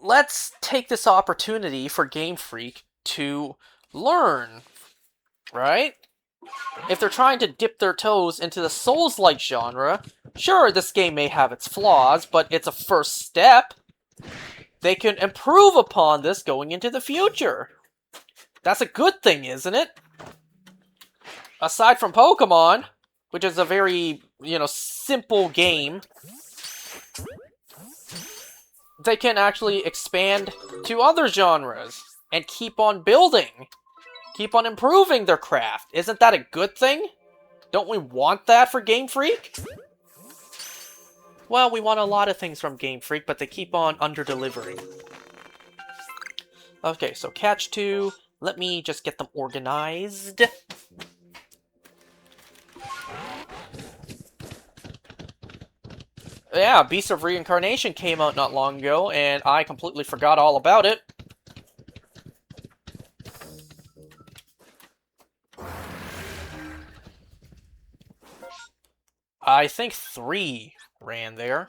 let's take this opportunity for Game Freak to learn, right? If they're trying to dip their toes into the Souls-like genre, sure, this game may have its flaws, but it's a first step. They can improve upon this going into the future. That's a good thing, isn't it? Aside from Pokemon, which is a very, simple game, they can actually expand to other genres and keep on building. Keep on improving their craft. Isn't that a good thing? Don't we want that for Game Freak? Well, we want a lot of things from Game Freak, but they keep on under-delivering. Okay, so Catch 2. Let me just get them organized. Yeah, Beast of Reincarnation came out not long ago, and I completely forgot all about it. I think 3 ran there.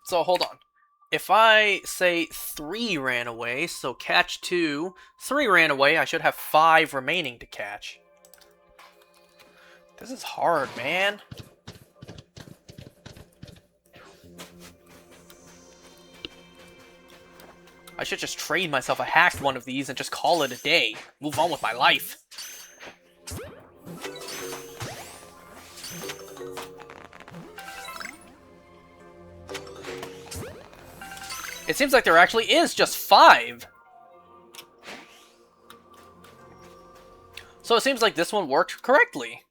So, hold on. If I say 3 ran away, so catch 2, 3 ran away, I should have 5 remaining to catch. This is hard, man. I should just trade myself a hacked one of these and just call it a day. Move on with my life. It seems like there actually is just 5. So it seems like this one worked correctly.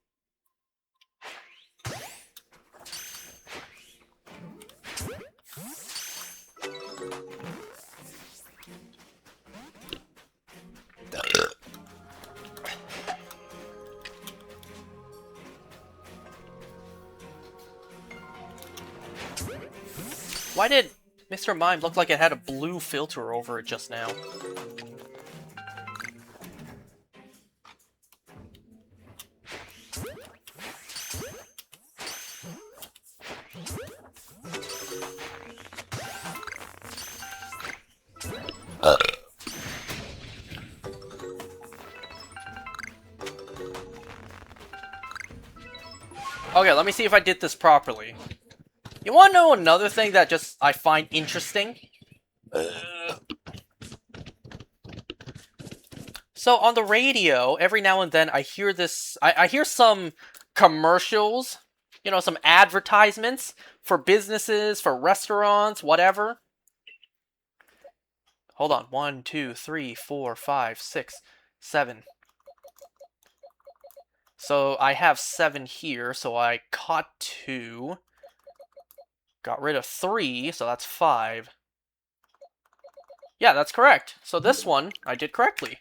Why did Mr. Mime look like it had a blue filter over it just now? Okay, let me see if I did this properly. You want to know another thing that I find interesting? So on the radio, every now and then I hear this. I hear some commercials, some advertisements for businesses, for restaurants, whatever. Hold on. 1, 2, 3, 4, 5, 6, 7. So I have 7 here, so I caught 2. Got rid of 3, so that's 5. Yeah, that's correct. So this one, I did correctly.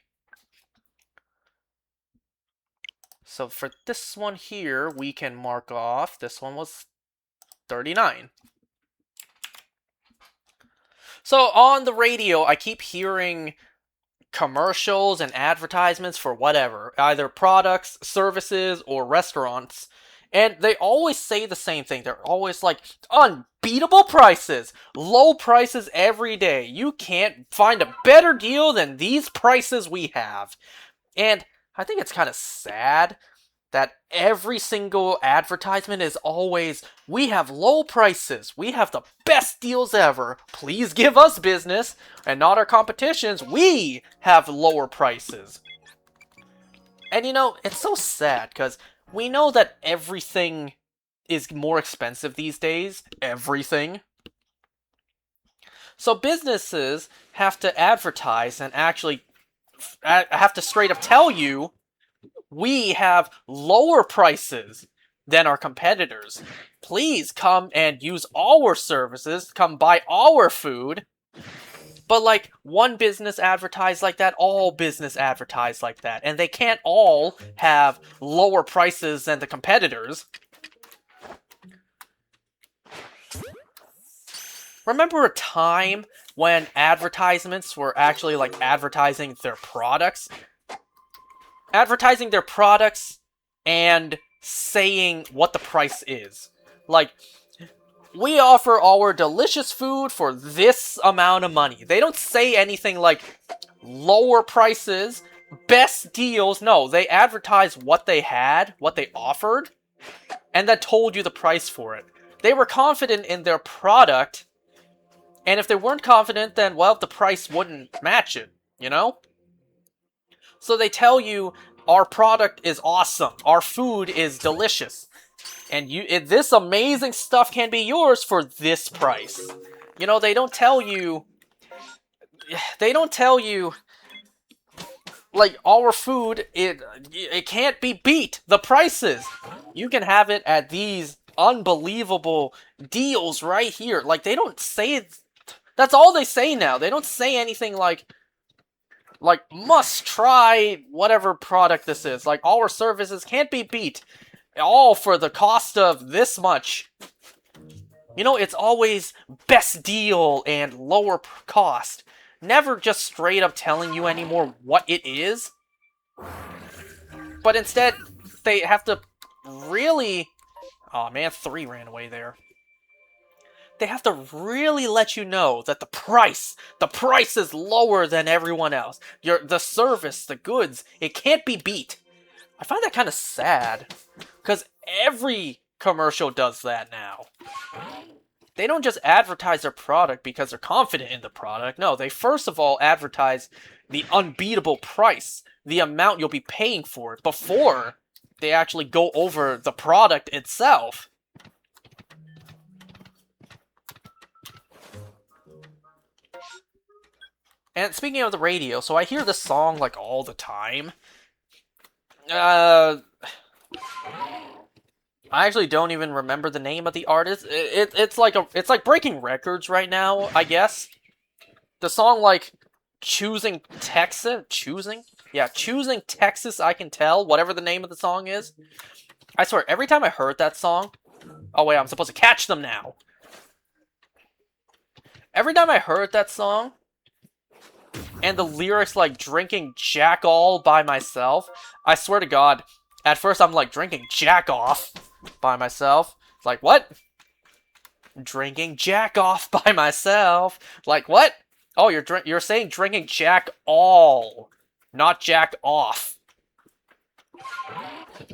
So for this one here, we can mark off. This one was 39. So on the radio, I keep hearing commercials and advertisements for whatever, either products, services, or restaurants. And they always say the same thing. They're always like, unbeatable prices, low prices every day. You can't find a better deal than these prices we have. And I think it's kind of sad that every single advertisement is always, we have low prices, we have the best deals ever, please give us business, and not our competitions, we have lower prices. And it's so sad, because we know that everything is more expensive these days. Everything. So businesses have to advertise and actually have to straight up tell you we have lower prices than our competitors. Please come and use our services, come buy our food. But like one business advertised like that, all business advertise like that, and they can't all have lower prices than the competitors. Remember a time when advertisements were actually like advertising their products? Advertising their products and saying what the price is. Like, we offer our delicious food for this amount of money. They don't say anything like lower prices, best deals. No, they advertise what they had, what they offered, and then told you the price for it. They were confident in their product, and if they weren't confident, then, well, the price wouldn't match it, you know? So they tell you, our product is awesome, our food is delicious, and this amazing stuff can be yours for this price. You know, they don't tell you, like, our food, it can't be beat. The prices, you can have it at these unbelievable deals right here. Like, they don't say, that's all they say now. They don't say anything like, must try whatever product this is. Like, our services can't be beat. All for the cost of this much. You know, it's always best deal and lower cost. Never just straight up telling you anymore what it is. But instead, they have to really... Oh man, 3 ran away there. They have to really let you know that the price is lower than everyone else. The service, the goods, it can't be beat. I find that kind of sad, because every commercial does that now. They don't just advertise their product because they're confident in the product. No, they first of all advertise the unbeatable price, the amount you'll be paying for it, before they actually go over the product itself. And speaking of the radio, so I hear this song like all the time. I actually don't even remember the name of the artist. It's like breaking records right now, I guess. The song like choosing Texas, choosing Texas. I can tell whatever the name of the song is. I swear, every time I heard that song, oh wait, I'm supposed to catch them now. Every time I heard that song, and the lyrics like drinking jack all by myself, I swear to God, at first I'm like drinking jack off by myself. It's like, what? Drinking jack off by myself. Like, what? Oh, you're saying drinking jack all, not jack off.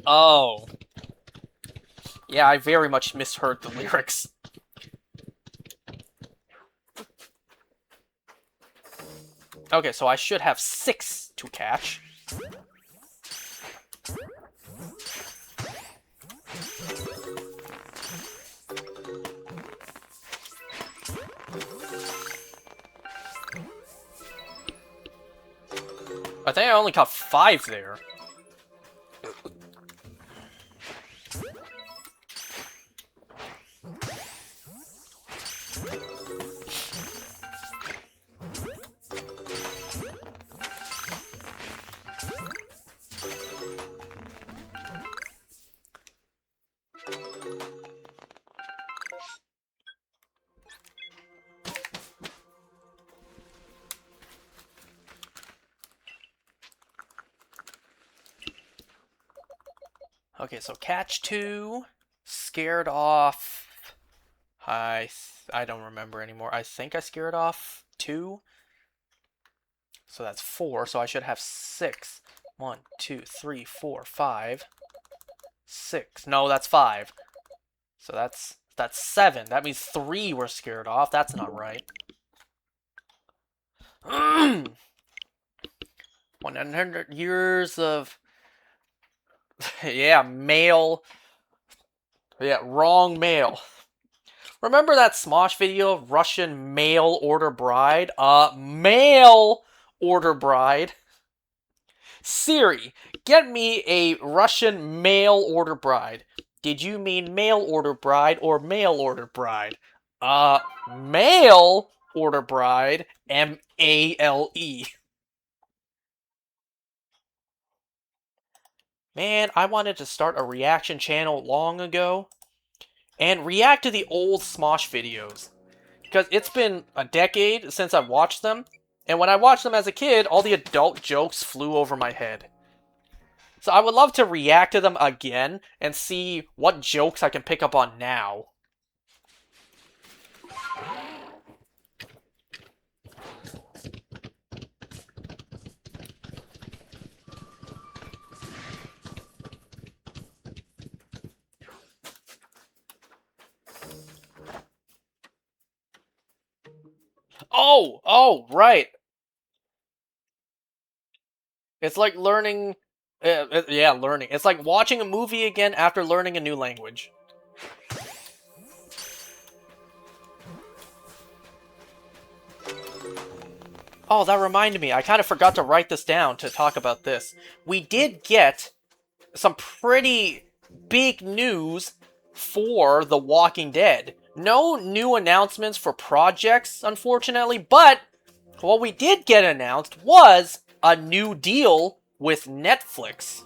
Oh. Yeah, I very much misheard the lyrics. Okay, so I should have 6 to catch. I think I only caught 5 there. Okay, so catch 2, scared off. I don't remember anymore. I think I scared off 2. So that's 4. So I should have 6. 1, 2, 3, 4, 5, 6. No, that's 5. So that's 7. That means 3 were scared off. That's not right. 100 years of yeah, male Yeah, wrong mail. Remember that Smosh video of Russian mail order bride? Mail order bride. Siri, get me a Russian mail order bride. Did you mean mail order bride or mail order bride? Mail order bride. M-A-L-E. Man, I wanted to start a reaction channel long ago and react to the old Smosh videos. Because it's been a decade since I've watched them, and when I watched them as a kid, all the adult jokes flew over my head. So I would love to react to them again and see what jokes I can pick up on now. Oh, right. It's like learning. Yeah, learning. It's like watching a movie again after learning a new language. Oh, that reminded me. I kind of forgot to write this down to talk about this. We did get some pretty big news for The Walking Dead. No new announcements for projects, unfortunately, but what we did get announced was a new deal with Netflix.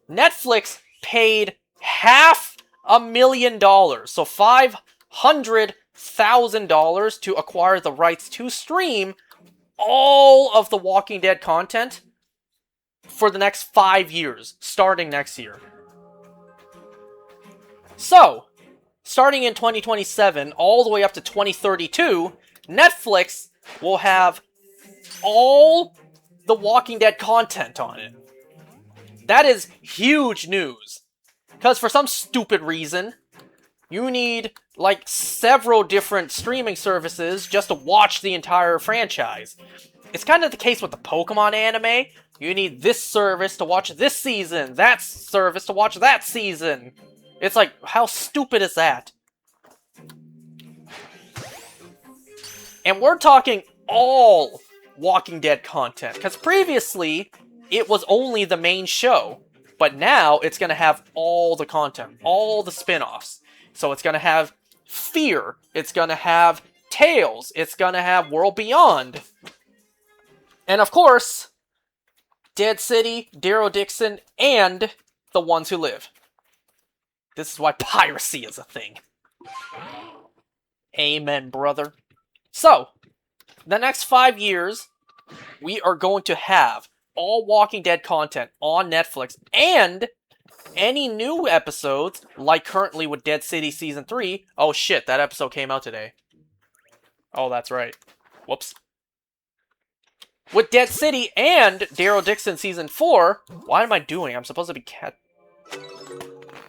Netflix paid $500,000, so $500,000 to acquire the rights to stream all of the Walking Dead content for the next 5 years, starting next year. So, starting in 2027, all the way up to 2032, Netflix will have all the Walking Dead content on it. That is huge news. Because for some stupid reason, you need, like, several different streaming services just to watch the entire franchise. It's kind of the case with the Pokemon anime. You need this service to watch this season, that service to watch that season. It's like, how stupid is that? And we're talking all Walking Dead content, because previously, it was only the main show. But now, it's going to have all the content, all the spin-offs. So it's going to have Fear, it's going to have Tales, it's going to have World Beyond. And of course, Dead City, Daryl Dixon, and The Ones Who Live. This is why piracy is a thing. Amen, brother. So, the next 5 years, we are going to have all Walking Dead content on Netflix, and any new episodes, like currently with Dead City Season 3. Oh shit, that episode came out today. Oh, that's right. Whoops. With Dead City and Daryl Dixon Season 4, what am I doing? I'm supposed to be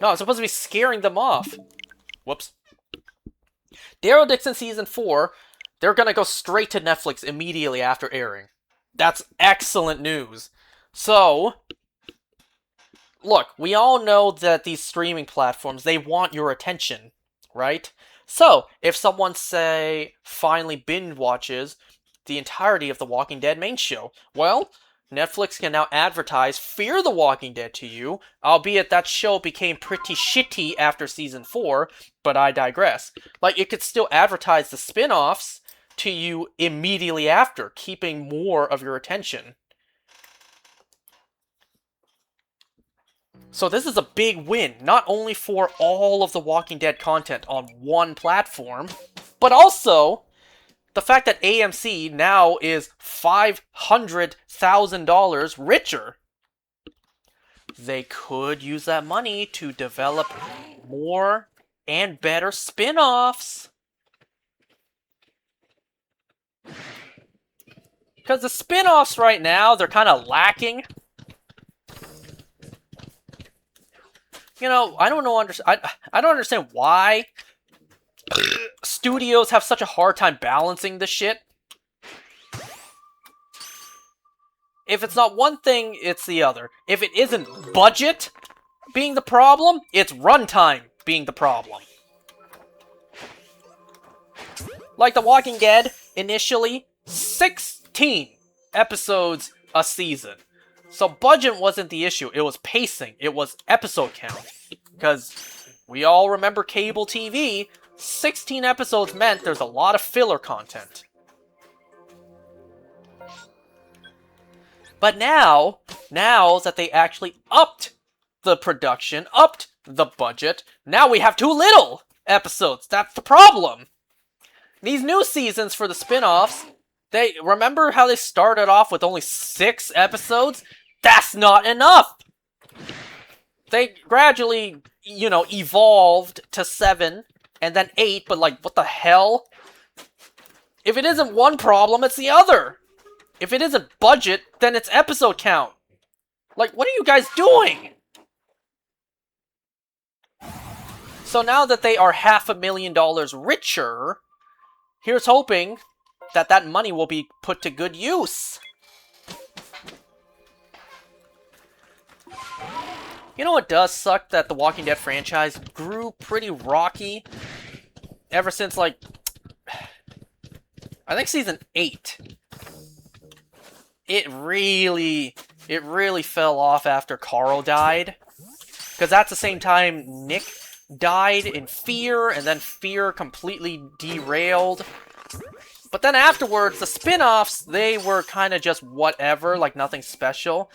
No, I'm supposed to be scaring them off. Whoops. Daryl Dixon Season 4, they're gonna go straight to Netflix immediately after airing. That's excellent news. So, look, we all know that these streaming platforms, they want your attention, right? So, if someone, say, finally binge watches the entirety of the Walking Dead main show, well, Netflix can now advertise Fear the Walking Dead to you, albeit that show became pretty shitty after Season 4, but I digress. Like, it could still advertise the spin-offs to you immediately after, keeping more of your attention. So this is a big win, not only for all of the Walking Dead content on one platform, but also the fact that AMC now is $500,000 richer. They could use that money to develop more and better spin-offs. Because the spin-offs right now, they're kind of lacking. You know, I don't understand why studios have such a hard time balancing this shit. If it's not one thing, it's the other. If it isn't budget, being the problem, it's runtime being the problem. Like The Walking Dead, initially, 16 episodes a season. So budget wasn't the issue, it was pacing, it was episode count. Because we all remember cable TV, 16 episodes meant there's a lot of filler content. But now that they actually upped the production, upped the budget, now we have too little episodes. That's the problem. These new seasons for the spin-offs, they remember how they started off with only 6 episodes? That's not enough! They gradually, you know, evolved to 7, and then 8, but like, what the hell? If it isn't one problem, it's the other! If it isn't budget, then it's episode count! Like, what are you guys doing? So now that they are $500,000 richer, here's hoping that that money will be put to good use. You know what does suck? That the Walking Dead franchise grew pretty rocky ever since, like, I think season 8. It really fell off after Carl died. Because that's the same time Nick died in Fear, and then Fear completely derailed. But then afterwards, the spin-offs, they were kind of just whatever, like nothing special.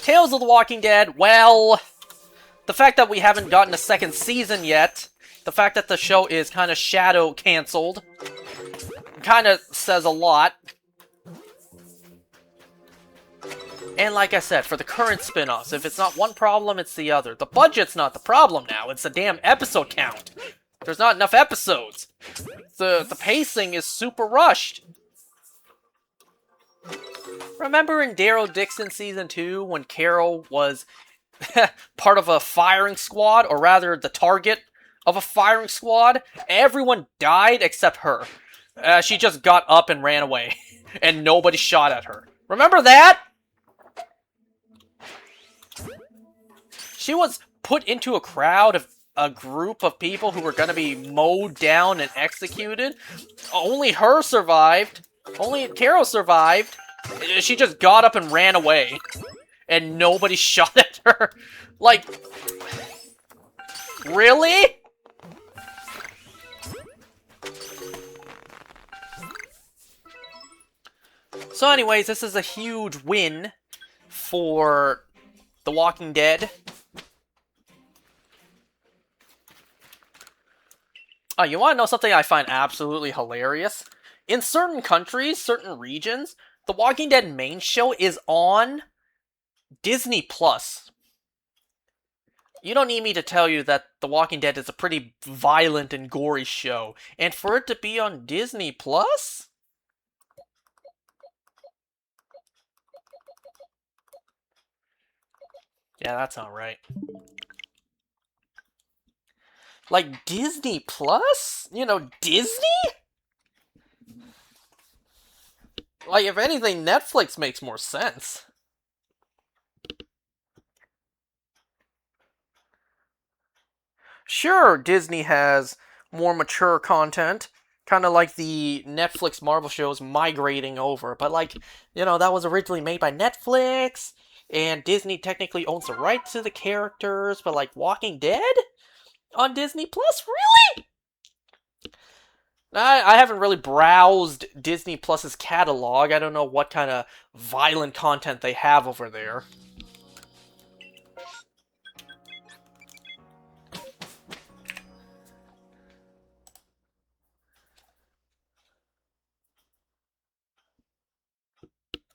Tales of the Walking Dead, well, the fact that we haven't gotten a second season yet, the fact that the show is kind of shadow canceled, kind of says a lot. And like I said, for the current spin-offs, if it's not one problem, it's the other. The budget's not the problem now, it's the damn episode count. There's not enough episodes. The pacing is super rushed. Remember in Daryl Dixon Season 2 when Carol was part of a firing squad, or rather the target of a firing squad? Everyone died except her. She just got up and ran away, and nobody shot at her. Remember that? She was put into a crowd of a group of people who were going to be mowed down and executed. Only her survived. Only Carol survived. She just got up and ran away. And nobody shot at her. Like, really? So anyways, this is a huge win for The Walking Dead. Oh, you want to know something I find absolutely hilarious? In certain countries, certain regions, The Walking Dead main show is on Disney Plus. You don't need me to tell you that The Walking Dead is a pretty violent and gory show. And for it to be on Disney Plus? Yeah, that's not right. Like, Disney Plus? You know, Disney? Like, if anything, Netflix makes more sense. Sure, Disney has more mature content, kind of like the Netflix Marvel shows migrating over, but like, you know, that was originally made by Netflix, and Disney technically owns the rights to the characters, but like Walking Dead? On Disney Plus? Really? I haven't really browsed Disney Plus's catalog. I don't know what kind of violent content they have over there.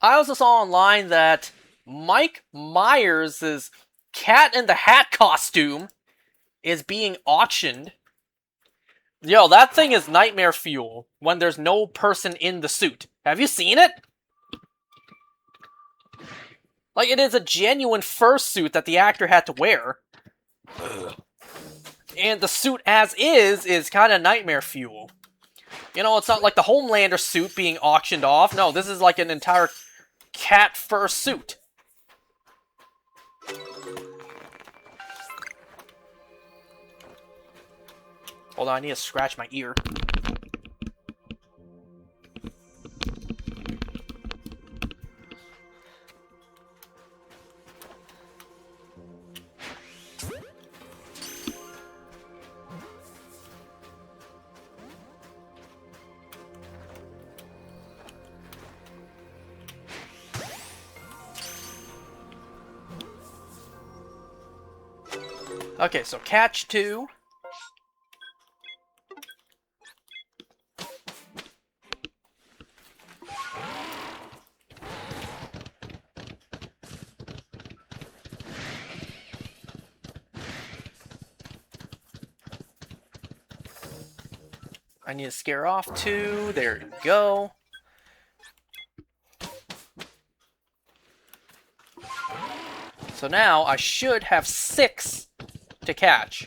I also saw online that Mike Myers' Cat in the Hat costume is being auctioned. Yo, that thing is nightmare fuel when there's no person in the suit. Have you seen it? Like, it is a genuine fursuit that the actor had to wear. And the suit as is kind of nightmare fuel. You know, it's not like the Homelander suit being auctioned off. No, this is like an entire cat fur suit. Hold on, I need to scratch my ear. Okay, so catch 2. I need to scare off 2. There you go. So now I should have 6 to catch.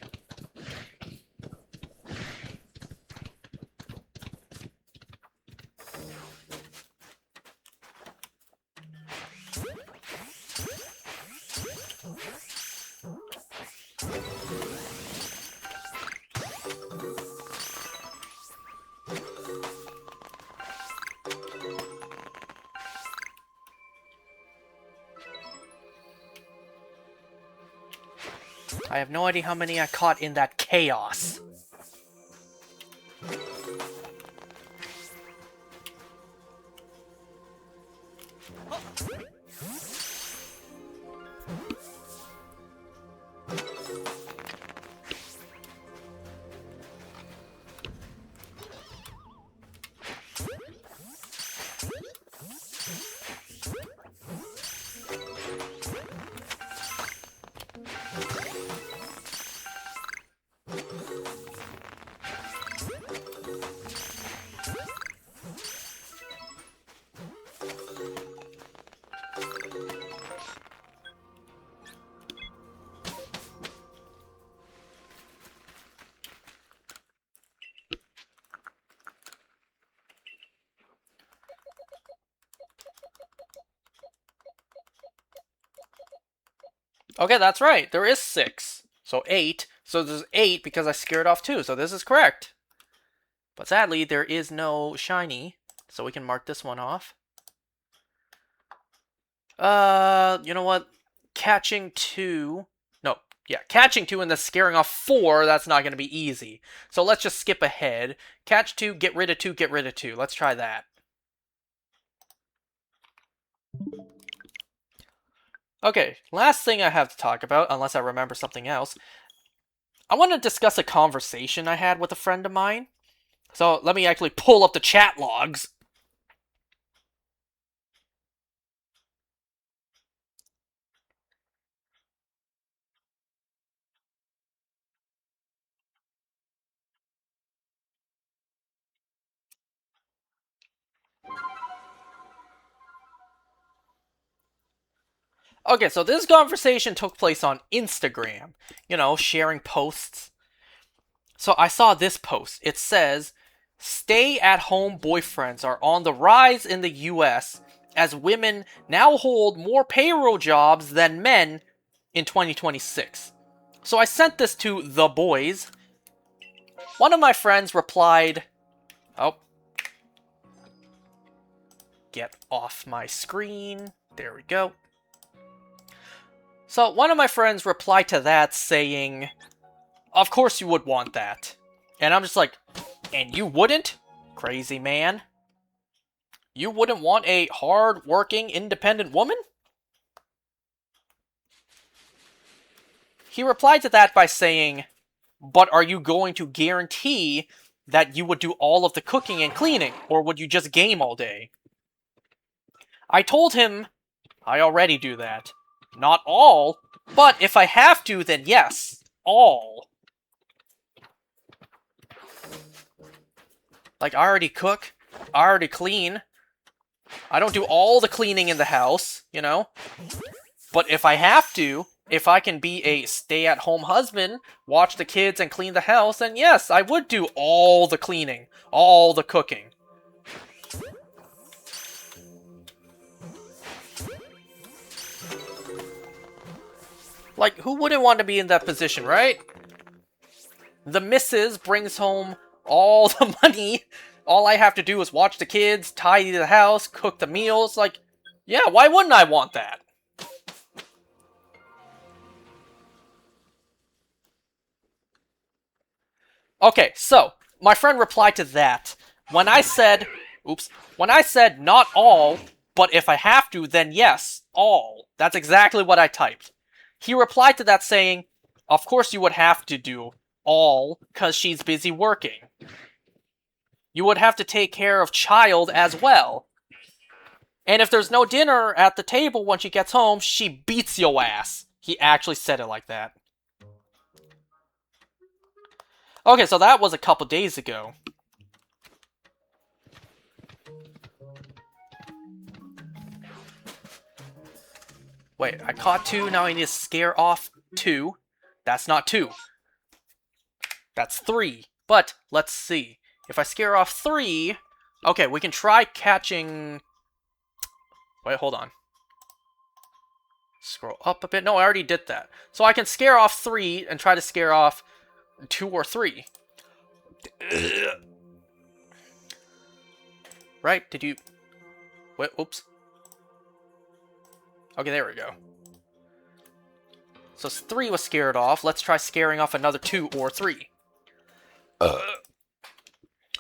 I have no idea how many I caught in that chaos. Okay, that's right. There is 6. So 8. So there's 8 because I scared off 2. So this is correct. But sadly, there is no shiny. So we can mark this one off. You know what? Catching 2. No, yeah, catching 2 and then scaring off 4, that's not going to be easy. So let's just skip ahead. Catch 2, get rid of 2, get rid of 2. Let's try that. Okay, last thing I have to talk about, unless I remember something else. I want to discuss a conversation I had with a friend of mine. So let me actually pull up the chat logs. Okay, so this conversation took place on Instagram. You know, sharing posts. So I saw this post. It says, stay-at-home boyfriends are on the rise in the US as women now hold more payroll jobs than men in 2026. So I sent this to the boys. One of my friends replied, oh, get off my screen. There we go. So one of my friends replied to that saying, of course you would want that. And I'm just like, and you wouldn't? Crazy man. You wouldn't want a hard-working, independent woman? He replied to that by saying, but are you going to guarantee that you would do all of the cooking and cleaning, or would you just game all day? I told him, I already do that. Not all, but if I have to, then yes, all. Like, I already cook, I already clean. I don't do all the cleaning in the house, you know? But if I have to, if I can be a stay-at-home husband, watch the kids and clean the house, then yes, I would do all the cleaning, all the cooking. Like, who wouldn't want to be in that position, right? The missus brings home all the money. All I have to do is watch the kids, tidy the house, cook the meals. Like, yeah, why wouldn't I want that? Okay, so, my friend replied to that. When I said, when I said not all, but if I have to, then yes, all. That's exactly what I typed. He replied to that saying, of course you would have to do all, cause she's busy working. You would have to take care of child as well. And if there's no dinner at the table when she gets home, she beats your ass. He actually said it like that. Okay, so that was a couple days ago. Wait, I caught 2, now I need to scare off 2. That's not 2. That's 3. But, let's see. If I scare off 3... Okay, we can try catching... Wait, hold on. Scroll up a bit. No, I already did that. So I can scare off 3 and try to scare off 2 or 3. Right? Did you... Wait, oops. Okay, there we go. So 3 was scared off. Let's try scaring off another 2 or 3.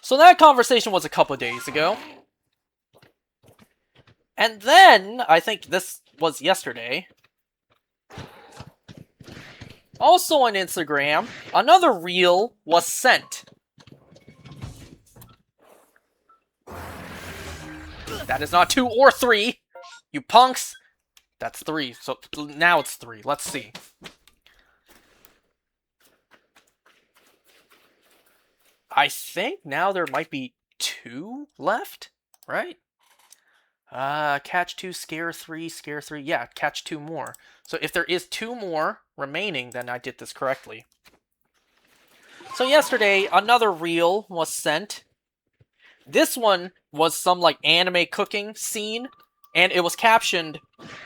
So that conversation was a couple days ago. And then, I think this was yesterday. Also on Instagram, another reel was sent. That is not 2 or 3. You punks. That's 3. So now it's 3. Let's see. I think now there might be 2 left, right? Catch 2, scare 3, scare 3. Yeah, catch 2 more. So if there is 2 more remaining, then I did this correctly. So yesterday, another reel was sent. This one was some, like, anime cooking scene. And it was captioned,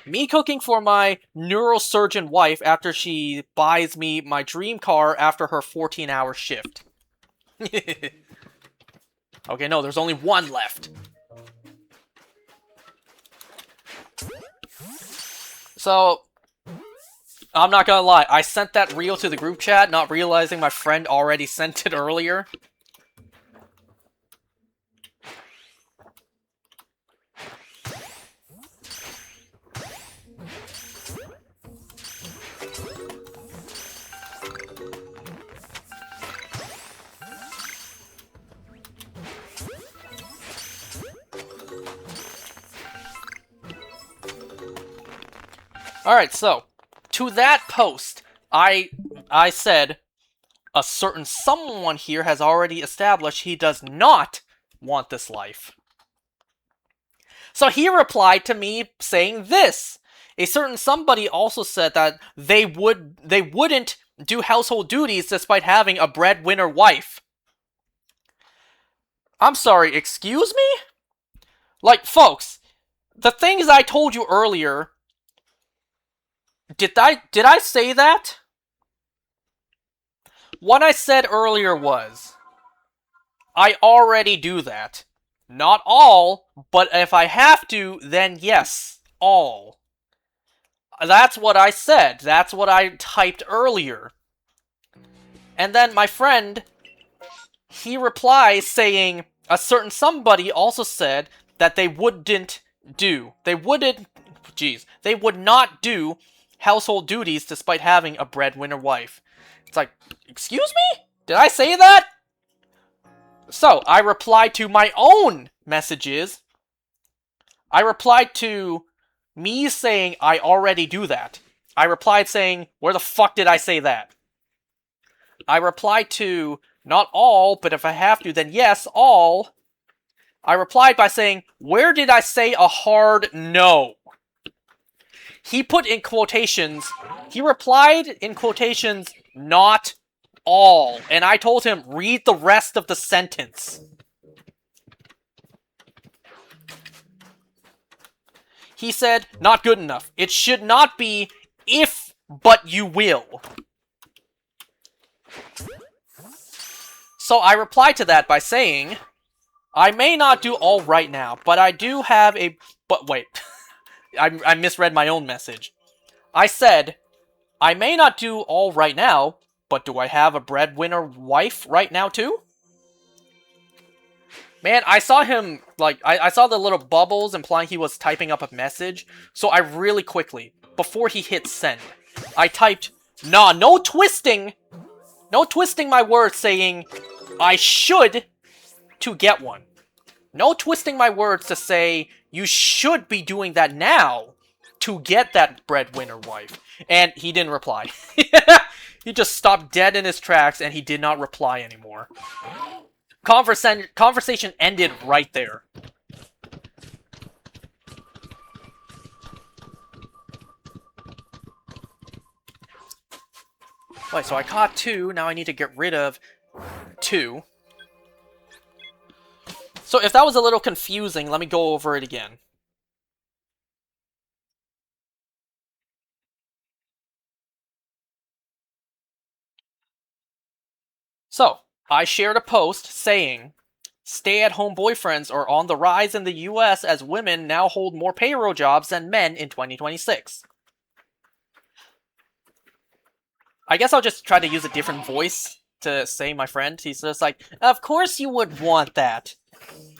me cooking for my neurosurgeon wife after she buys me my dream car after her 14-hour shift. Okay, no, there's only 1 left. So, I'm not gonna lie, I sent that reel to the group chat, not realizing my friend already sent it earlier. Alright, so, to that post, I said, a certain someone here has already established he does not want this life. So he replied to me saying this. A certain somebody also said that they wouldn't do household duties despite having a breadwinner wife. I'm sorry, excuse me? Like, folks, the things I told you earlier... Did I say that? What I said earlier was, I already do that. Not all, but if I have to, then yes, all. That's what I said. That's what I typed earlier. And then my friend, he replies saying, a certain somebody also said that they wouldn't do. They would not do household duties despite having a breadwinner wife. It's like, excuse me? Did I say that? So, I replied to my own messages. I replied to me saying I already do that. I replied saying, where the fuck did I say that? I replied to, not all, but if I have to, then yes, all. I replied by saying, where did I say a hard no? He put in quotations, he replied in quotations, not all. And I told him, read the rest of the sentence. He said, not good enough. It should not be if, but you will. So I replied to that by saying, I may not do all right now, but I do have a... But wait, I misread my own message. I said, I may not do all right now, but do I have a breadwinner wife right now too? Man, I saw him, like, I saw the little bubbles implying he was typing up a message, so I really quickly, before he hit send, I typed, nah, no twisting my words saying, I should to get one. No twisting my words to say, you should be doing that now to get that breadwinner wife. And he didn't reply. He just stopped dead in his tracks and he did not reply anymore. Conversation ended right there. Wait, so I caught 2, now I need to get rid of 2. So if that was a little confusing, let me go over it again. So, I shared a post saying, stay-at-home boyfriends are on the rise in the US as women now hold more payroll jobs than men in 2026. I guess I'll just try to use a different voice to say my friend. He's just like, of course you would want that.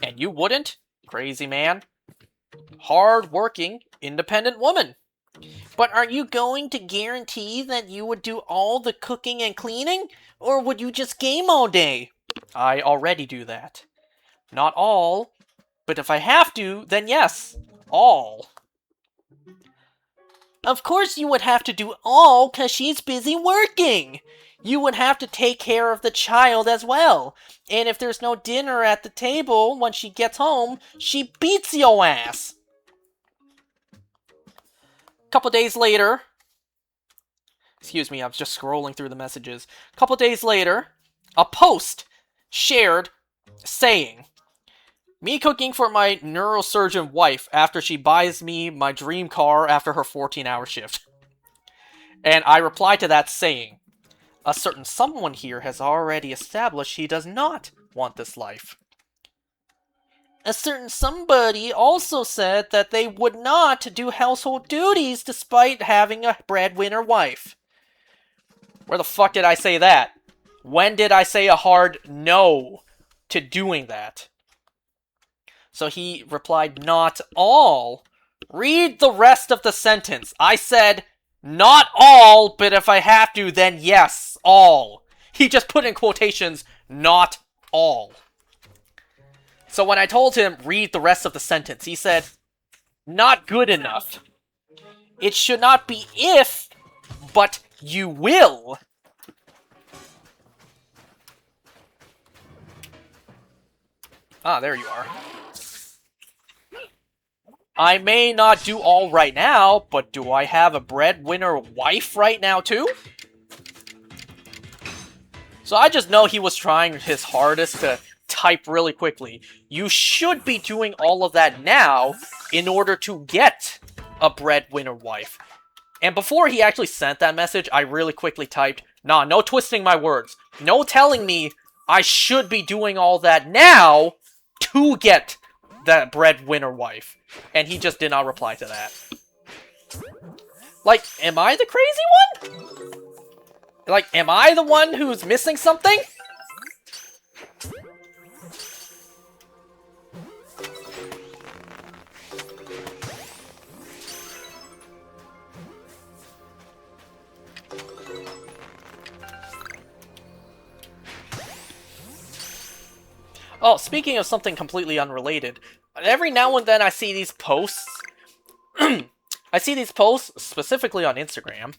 And you wouldn't? Crazy man. Hard-working, independent woman. But are you going to guarantee that you would do all the cooking and cleaning? Or would you just game all day? I already do that. Not all, but if I have to, then yes, all. Of course you would have to do all, cause she's busy working. You would have to take care of the child as well. And if there's no dinner at the table when she gets home, she beats your ass. Couple days later, excuse me, I was just scrolling through the messages. Couple days later, a post shared saying, me cooking for my neurosurgeon wife after she buys me my dream car after her 14-hour shift. And I replied to that saying, a certain someone here has already established he does not want this life. A certain somebody also said that they would not do household duties despite having a breadwinner wife. Where the fuck did I say that? When did I say a hard no to doing that? So he replied, not all. Read the rest of the sentence. I said, not all, but if I have to, then yes, all. He just put in quotations, not all. So when I told him, read the rest of the sentence, he said, not good enough. It should not be if, but you will. Ah, there you are. I may not do all right now, but do I have a breadwinner wife right now too? So I just know he was trying his hardest to type really quickly. You should be doing all of that now in order to get a breadwinner wife. And before he actually sent that message, I really quickly typed, nah, no twisting my words. No telling me I should be doing all that now to get that breadwinner wife. And he just did not reply to that. Like, am I the crazy one? Like, am I the one who's missing something? Oh, speaking of something completely unrelated, every now and then I see these posts. I see these posts, specifically on Instagram,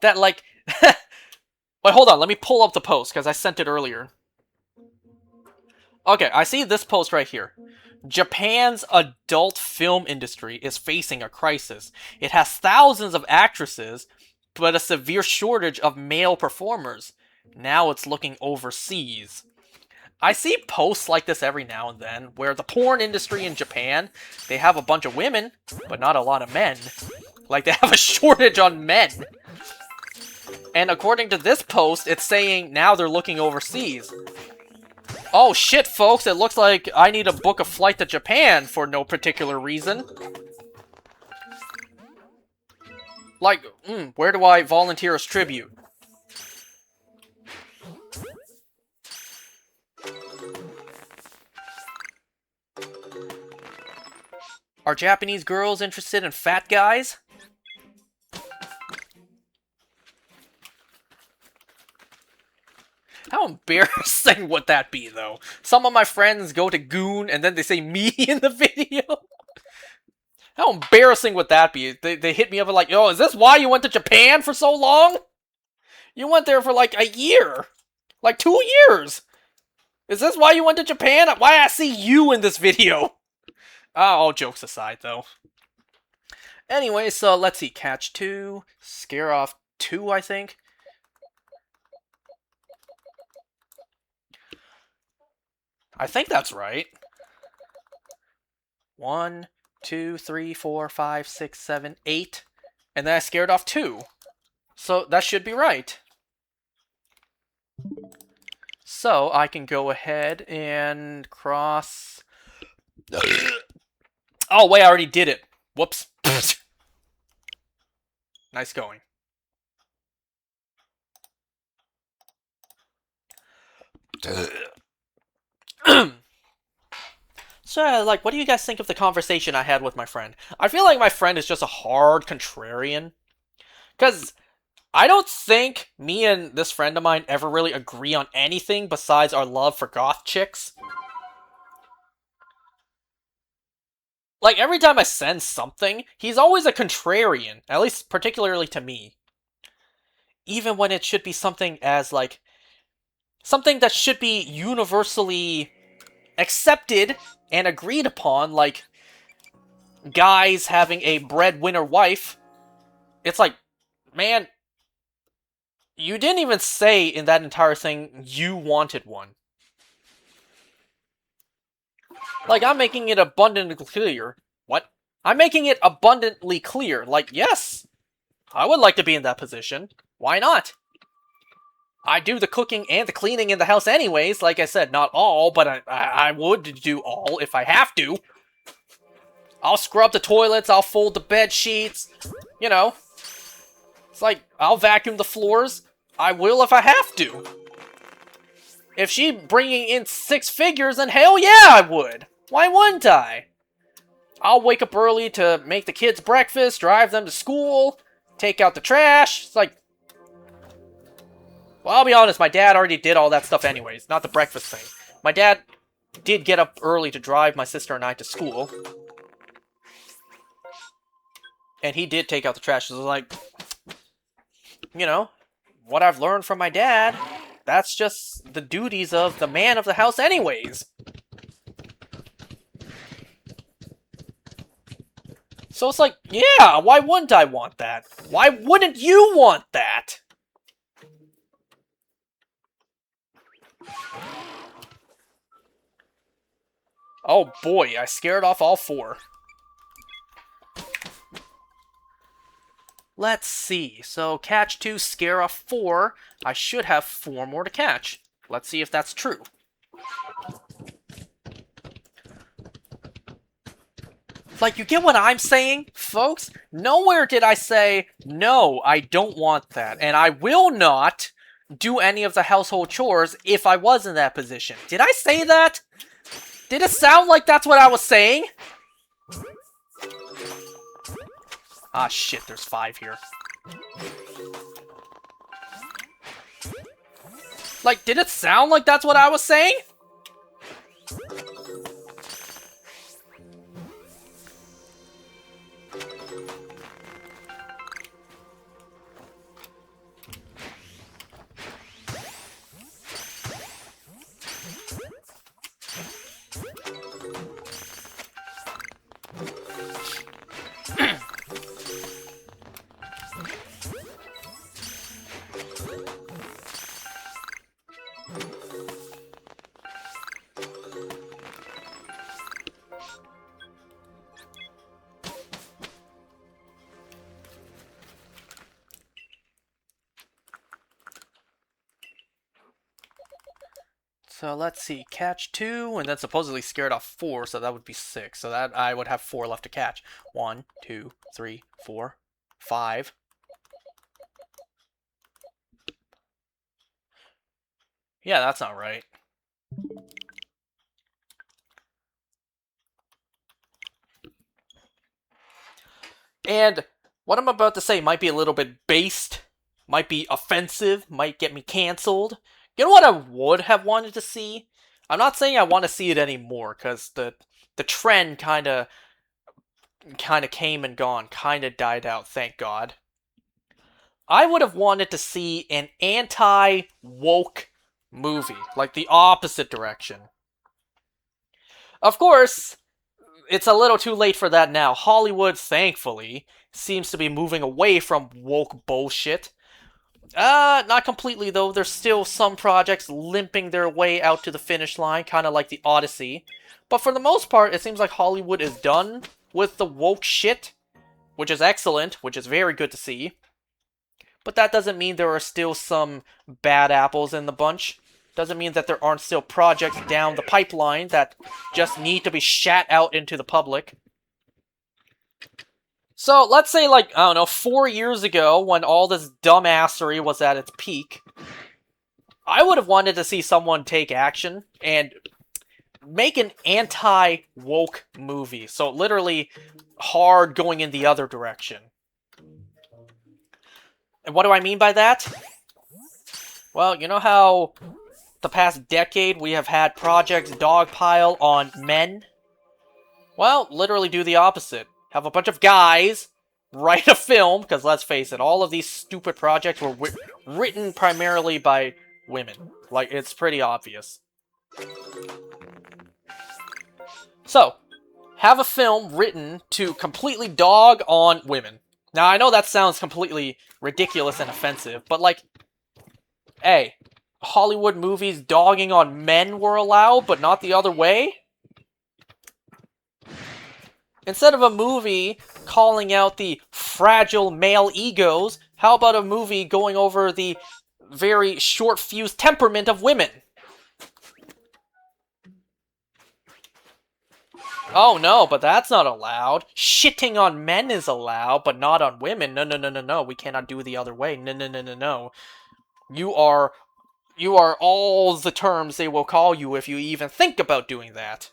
that like... Wait, hold on, let me pull up the post, because I sent it earlier. Okay, I see this post right here. Japan's adult film industry is facing a crisis. It has thousands of actresses, but a severe shortage of male performers. Now it's looking overseas. I see posts like this every now and then, where the porn industry in Japan, they have a bunch of women, but not a lot of men. Like, they have a shortage on men. And according to this post, it's saying now they're looking overseas. Oh shit, folks, it looks like I need to book a flight to Japan for no particular reason. Like, where do I volunteer as tribute? Are Japanese girls interested in fat guys? How embarrassing would that be, though? Some of my friends go to Goon and then they say me in the video. How embarrassing would that be? They hit me up and like, yo, is this why you went to Japan for so long? You went there for like a year. Like 2 years. Is this why you went to Japan? Why I see you in this video? All jokes aside, though. Anyway, so let's see. Catch 2. Scare off 2, I think. I think that's right. 1, 2, 3, 4, 5, 6, 7, 8. And then I scared off 2. So that should be right. So I can go ahead and cross... Oh, wait, I already did it. Whoops. Nice going. So, like, what do you guys think of the conversation I had with my friend? I feel like my friend is just a hard contrarian. Because I don't think me and this friend of mine ever really agree on anything besides our love for goth chicks. Like, every time I send something, he's always a contrarian, at least particularly to me. Even when it should be something as, like, something that should be universally accepted and agreed upon, like guys having a breadwinner wife. It's like, man, you didn't even say in that entire thing you wanted one. Like, I'm making it abundantly clear. What? I'm making it abundantly clear. Like, yes, I would like to be in that position. Why not? I do the cooking and the cleaning in the house anyways. Like I said, not all, but I would do all if I have to. I'll scrub the toilets, I'll fold the bed sheets. You know. It's like, I'll vacuum the floors. I will if I have to. If she bringing in 6 figures, then hell yeah, I would. Why wouldn't I? I'll wake up early to make the kids breakfast, drive them to school, take out the trash. It's like, well, I'll be honest, my dad already did all that stuff anyways, not the breakfast thing. My dad did get up early to drive my sister and I to school. And he did take out the trash. So like, you know, what I've learned from my dad, that's just the duties of the man of the house anyways. So it's like, yeah, why wouldn't I want that? Why wouldn't you want that? Oh boy, I scared off all 4. Let's see. So, catch 2, scare off 4. I should have 4 more to catch. Let's see if that's true. Like, you get what I'm saying, folks? Nowhere did I say, no, I don't want that. And I will not do any of the household chores if I was in that position. Did I say that? Did it sound like that's what I was saying? Ah, shit, there's 5 here. Like, did it sound like that's what I was saying? So let's see, catch 2, and then supposedly scared off 4, so that would be 6. So that I would have 4 left to catch. 1, 2, 3, 4, 5. Yeah, that's not right. And what I'm about to say might be a little bit based, might be offensive, might get me canceled. You know what I would have wanted to see? I'm not saying I want to see it anymore, because the trend kind of came and gone, kind of died out, thank God. I would have wanted to see an anti-woke movie, like the opposite direction. Of course, it's a little too late for that now. Hollywood, thankfully, seems to be moving away from woke bullshit. Not completely though. There's still some projects limping their way out to the finish line, kind of like the Odyssey. But for the most part, it seems like Hollywood is done with the woke shit, which is excellent, which is very good to see. But that doesn't mean there are still some bad apples in the bunch. Doesn't mean that there aren't still projects down the pipeline that just need to be shat out into the public. So, let's say, like, I don't know, 4 years ago, when all this dumbassery was at its peak, I would have wanted to see someone take action and make an anti-woke movie. So, literally, hard going in the other direction. And what do I mean by that? Well, you know how the past decade we have had projects dogpile on men? Well, literally do the opposite. Have a bunch of guys write a film, because let's face it, all of these stupid projects were written primarily by women. Like, it's pretty obvious. So, have a film written to completely dog on women. Now, I know that sounds completely ridiculous and offensive, but like, hey, Hollywood movies dogging on men were allowed, but not the other way? Instead of a movie calling out the fragile male egos, how about a movie going over the very short-fused temperament of women? Oh no, but that's not allowed. Shitting on men is allowed, but not on women. No, no, no, no, no. We cannot do the other way. No, no, no, no, no. You are all the terms they will call you if you even think about doing that.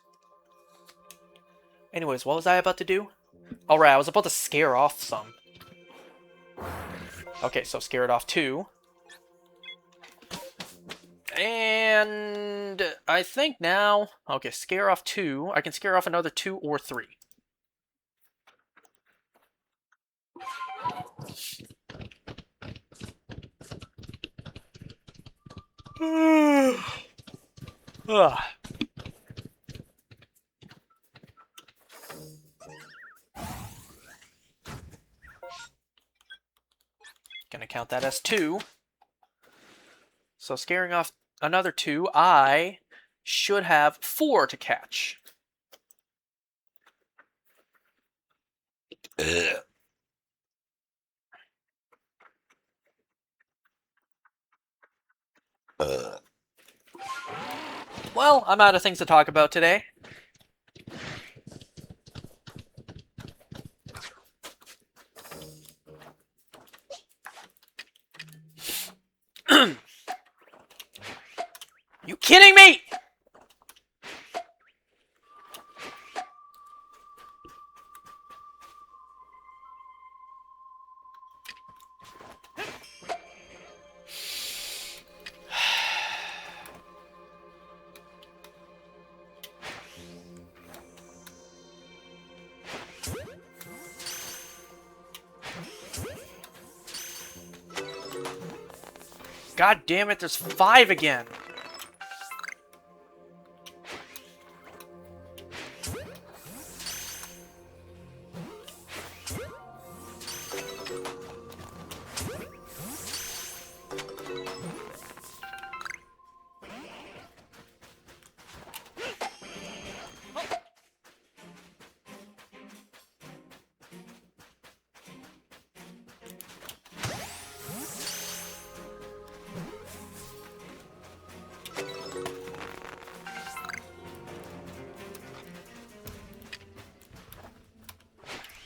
Anyways, what was I about to do? Alright, I was about to scare off some. Okay, so scare it off 2. And I think now... Okay, scare off 2. I can scare off another 2 or 3. Ugh. Gonna count that as 2. So scaring off another 2, I should have 4 to catch. Well, I'm out of things to talk about today. You kidding me? God damn it, there's 5 again.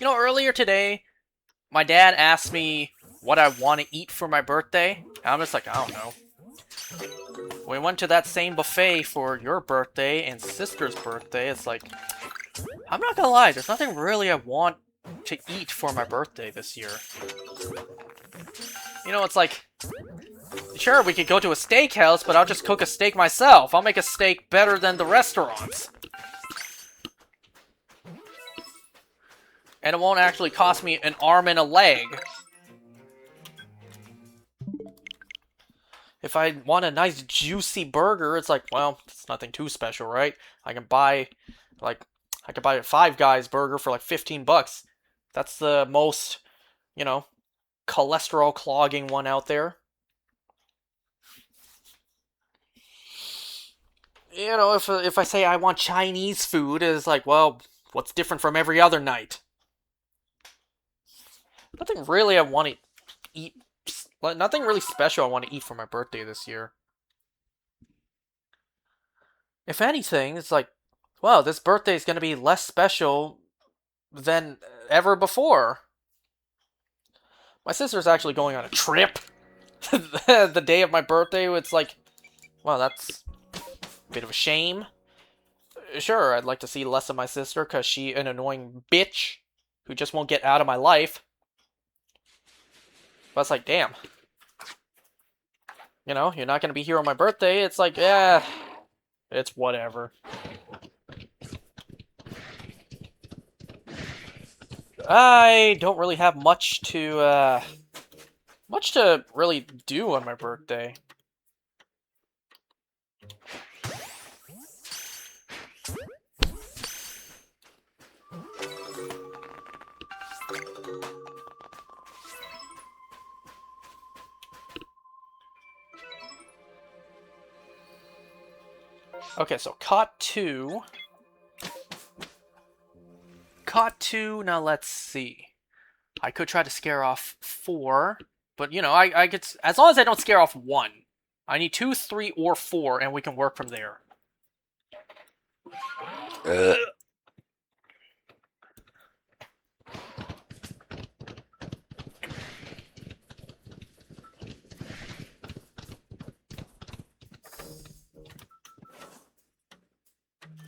You know, earlier today, my dad asked me what I want to eat for my birthday. And I'm just like, I don't know. We went to that same buffet for your birthday and sister's birthday. It's like, I'm not gonna lie, there's nothing really I want to eat for my birthday this year. You know, it's like, sure, we could go to a steakhouse, but I'll just cook a steak myself. I'll make a steak better than the restaurants. And it won't actually cost me an arm and a leg. If I want a nice juicy burger, it's like, well, it's nothing too special, right? I can buy a Five Guys burger for like 15 bucks. That's the most, you know, cholesterol clogging one out there. You know, if I say I want Chinese food, it's like, well, what's different from every other night? Nothing really I want to eat. Nothing really special I want to eat for my birthday this year. If anything, it's like, well, this birthday is going to be less special than ever before. My sister's actually going on a trip the day of my birthday. It's like, well, that's a bit of a shame. Sure, I'd like to see less of my sister because she's an annoying bitch who just won't get out of my life. But it's like, damn. You know, you're not going to be here on my birthday. It's like, yeah, it's whatever. I don't really have much to really do on my birthday. Okay, so caught 2. Caught 2, now let's see. I could try to scare off 4, but you know, I could, as long as I don't scare off 1. I need 2, 3, or 4, and we can work from there.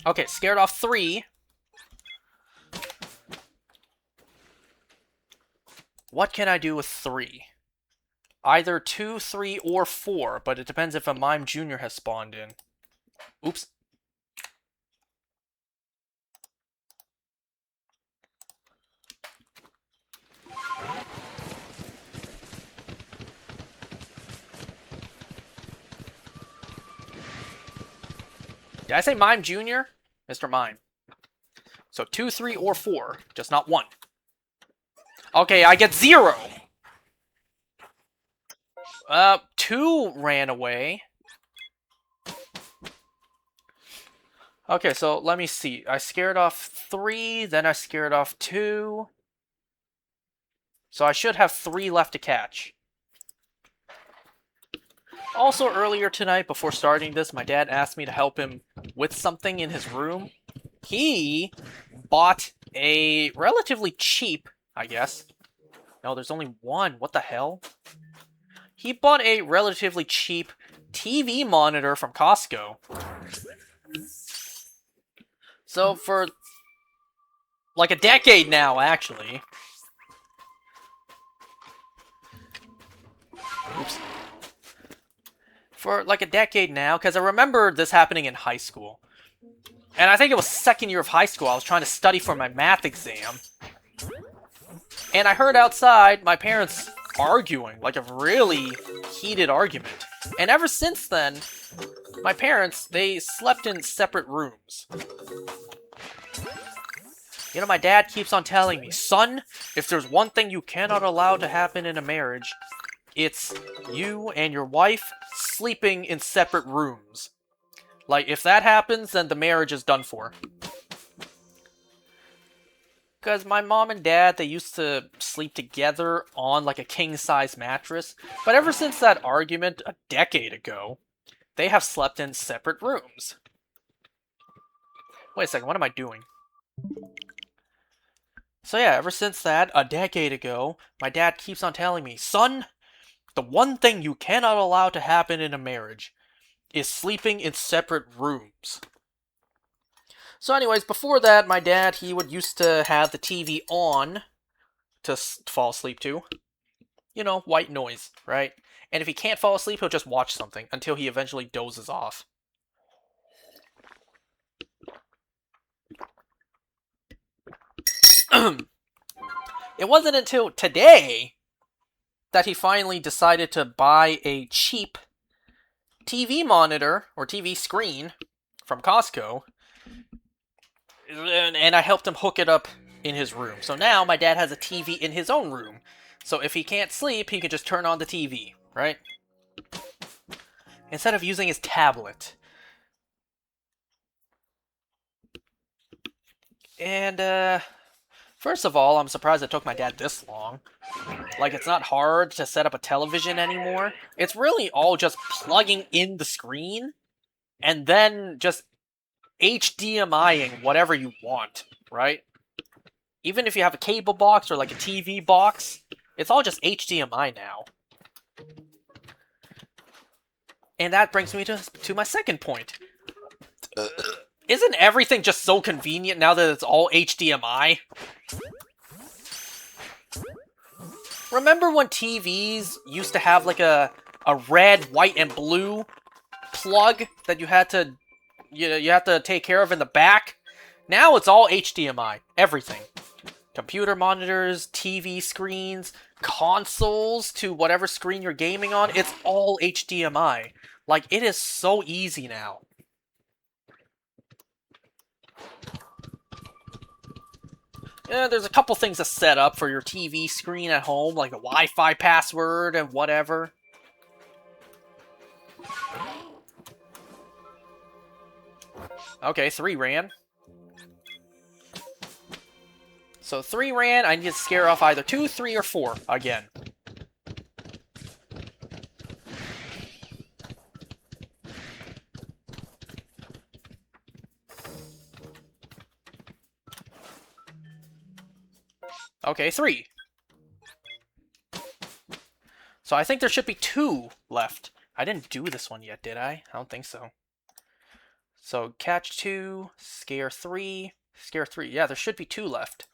Okay, scared off 3. What can I do with 3? Either 2, 3, or 4, but it depends if a Mime Jr. has spawned in. Oops. Did I say Mime Jr.? Mr. Mime. So 2, 3, or 4, just not 1. Okay, I get 0! 2 ran away. Okay, so let me see. I scared off 3, then I scared off 2. So I should have 3 left to catch. Also, earlier tonight, before starting this, my dad asked me to help him with something in his room. He bought a relatively cheap, I guess. No, there's only 1. What the hell? He bought a relatively cheap TV monitor from Costco. So for like a decade now, actually. Oops. For like a decade now, because I remember this happening in high school. And I think it was second year of high school. I was trying to study for my math exam. And I heard outside my parents arguing, like a really heated argument. And ever since then, my parents, they slept in separate rooms. You know, my dad keeps on telling me, son, if there's one thing you cannot allow to happen in a marriage, it's you and your wife sleeping in separate rooms. Like, if that happens, then the marriage is done for. Because my mom and dad, they used to sleep together on like a king-size mattress. But ever since that argument a decade ago, they have slept in separate rooms. Wait a second, what am I doing? So yeah, ever since that, a decade ago, my dad keeps on telling me, son, the one thing you cannot allow to happen in a marriage is sleeping in separate rooms. So anyways, before that, my dad, he would used to have the TV on to fall asleep to. You know, white noise, right? And if he can't fall asleep, he'll just watch something until he eventually dozes off. It wasn't until today that he finally decided to buy a cheap TV monitor or TV screen from Costco, and I helped him hook it up in his room. So now my dad has a TV in his own room. So if he can't sleep, he can just turn on the TV, right? Instead of using his tablet. And, first of all, I'm surprised it took my dad this long. Like, it's not hard to set up a television anymore. It's really all just plugging in the screen and then just HDMIing whatever you want, right? Even if you have a cable box or like a TV box, it's all just HDMI now. And that brings me to my second point. Isn't everything just so convenient now that it's all HDMI? Remember when TVs used to have like a red, white, and blue plug that you had to take care of in the back? Now it's all HDMI. Everything. Computer monitors, TV screens, consoles to whatever screen you're gaming on, it's all HDMI. Like, it is so easy now. Yeah, there's a couple things to set up for your TV screen at home, like a Wi-Fi password and whatever. Okay, 3 ran. So 3 ran, I need to scare off either 2, 3, or 4 again. Okay, 3. So I think there should be 2 left. I didn't do this one yet, did I? I don't think so. So catch 2, scare 3, scare 3. Yeah, there should be 2 left.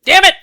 Damn it!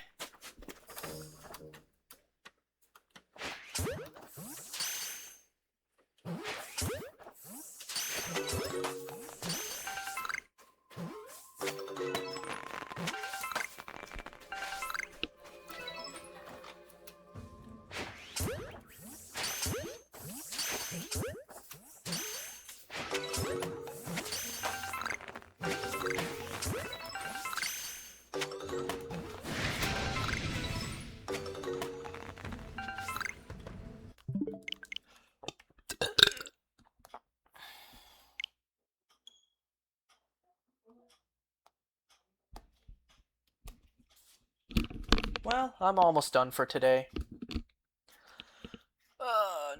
Well, I'm almost done for today.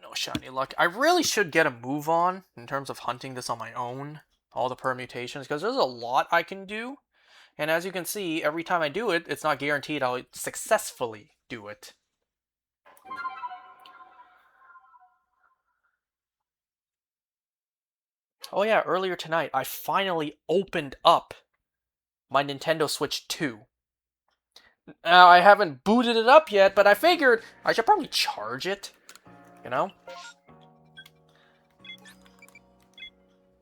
No shiny luck. I really should get a move on in terms of hunting this on my own. All the permutations, because there's a lot I can do. And as you can see, every time I do it, it's not guaranteed I'll successfully do it. Oh yeah, earlier tonight, I finally opened up my Nintendo Switch 2. Now, I haven't booted it up yet, but I figured I should probably charge it. You know?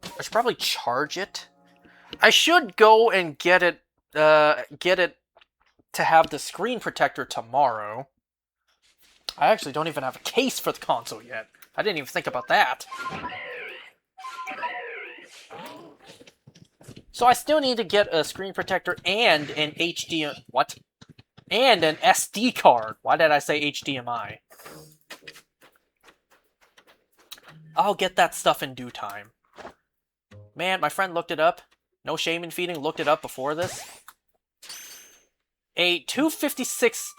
I should probably charge it. I should go and get it to have the screen protector tomorrow. I actually don't even have a case for the console yet. I didn't even think about that. So I still need to get a screen protector and an HDMI... What? And an SD card. Why did I say HDMI? I'll get that stuff in due time. Man, my friend looked it up. No shame in feeding, looked it up before this. A 256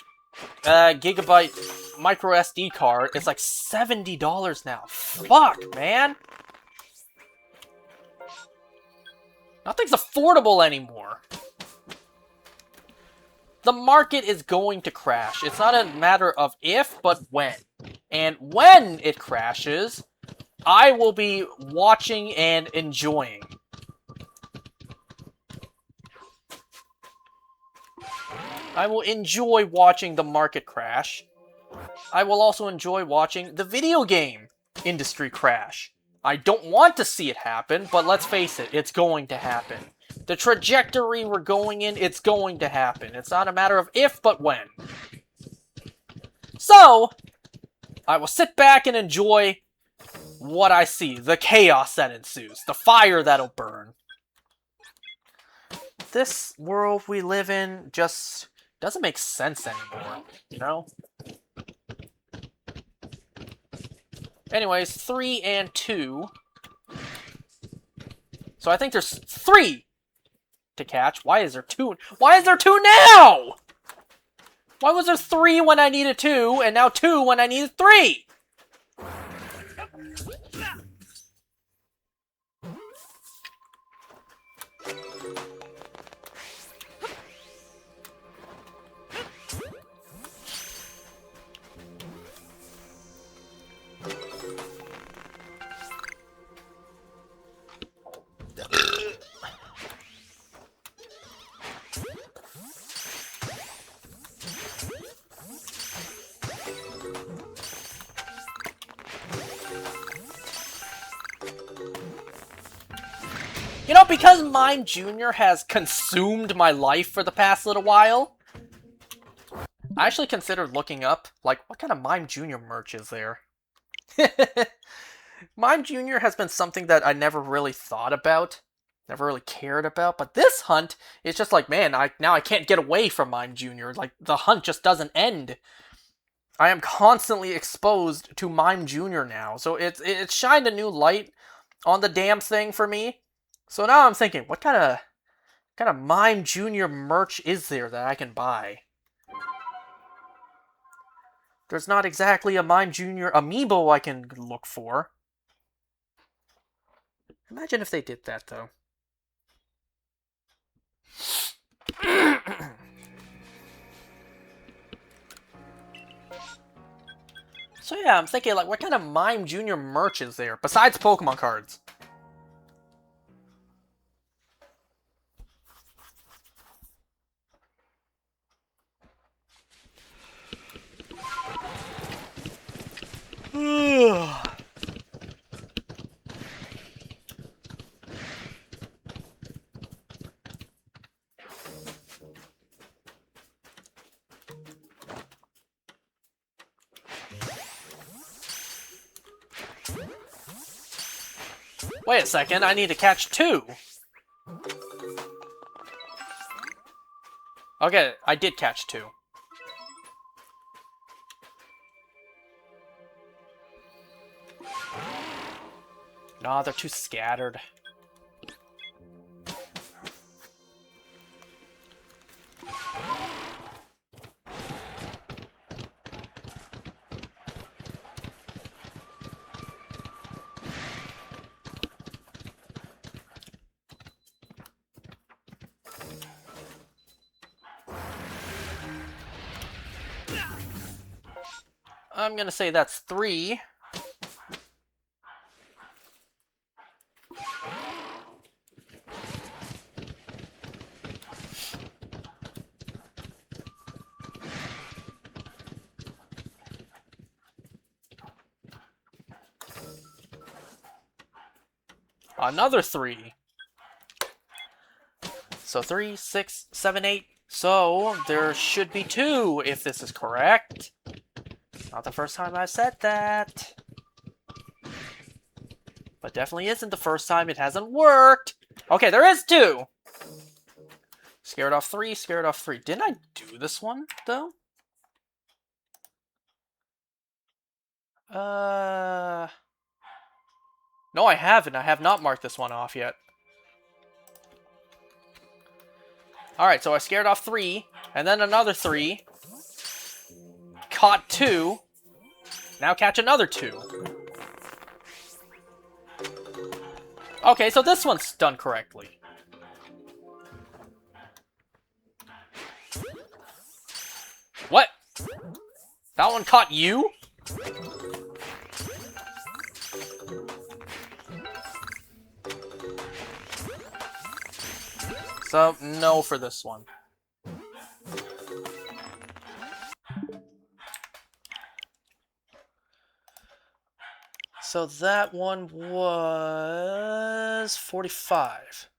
gigabyte micro SD card is like $70 now. Fuck, man. Nothing's affordable anymore. The market is going to crash. It's not a matter of if, but when. And when it crashes, I will be watching and enjoying. I will enjoy watching the market crash. I will also enjoy watching the video game industry crash. I don't want to see it happen, but let's face it, it's going to happen. The trajectory we're going in, it's going to happen. It's not a matter of if, but when. So, I will sit back and enjoy what I see. The chaos that ensues. The fire that'll burn. This world we live in just doesn't make sense anymore, you know? Anyways, 3 and 2. So I think there's 3 to catch. Why is there 2? Why is there 2 now? Why was there 3 when I needed 2, and now 2 when I needed 3? You know, because Mime Jr. has consumed my life for the past little while, I actually considered looking up, like, what kind of Mime Jr. merch is there? Mime Jr. has been something that I never really thought about, never really cared about, but this hunt is just like, man, now I can't get away from Mime Jr. Like, the hunt just doesn't end. I am constantly exposed to Mime Jr. now, so it's shined a new light on the damn thing for me. So now I'm thinking, what kind of Mime Jr. merch is there that I can buy? There's not exactly a Mime Jr. amiibo I can look for. Imagine if they did that, though. So yeah, I'm thinking, like, what kind of Mime Jr. merch is there, besides Pokemon cards? Wait a second, I need to catch 2. Okay, I did catch 2. Nah, they're too scattered. I'm gonna say that's 3. Another 3. So 3, 6, 7, 8. So there should be 2 if this is correct. Not the first time I've said that. But definitely isn't the first time it hasn't worked. Okay, there is 2. Scared off 3, scared off 3. Didn't I do this one, though? No, I haven't. I have not marked this one off yet. Alright, so I scared off 3, and then another 3. caught 2. Now catch another 2. Okay, so this one's done correctly. What? That one caught you? So, no for this one. So that one was 45.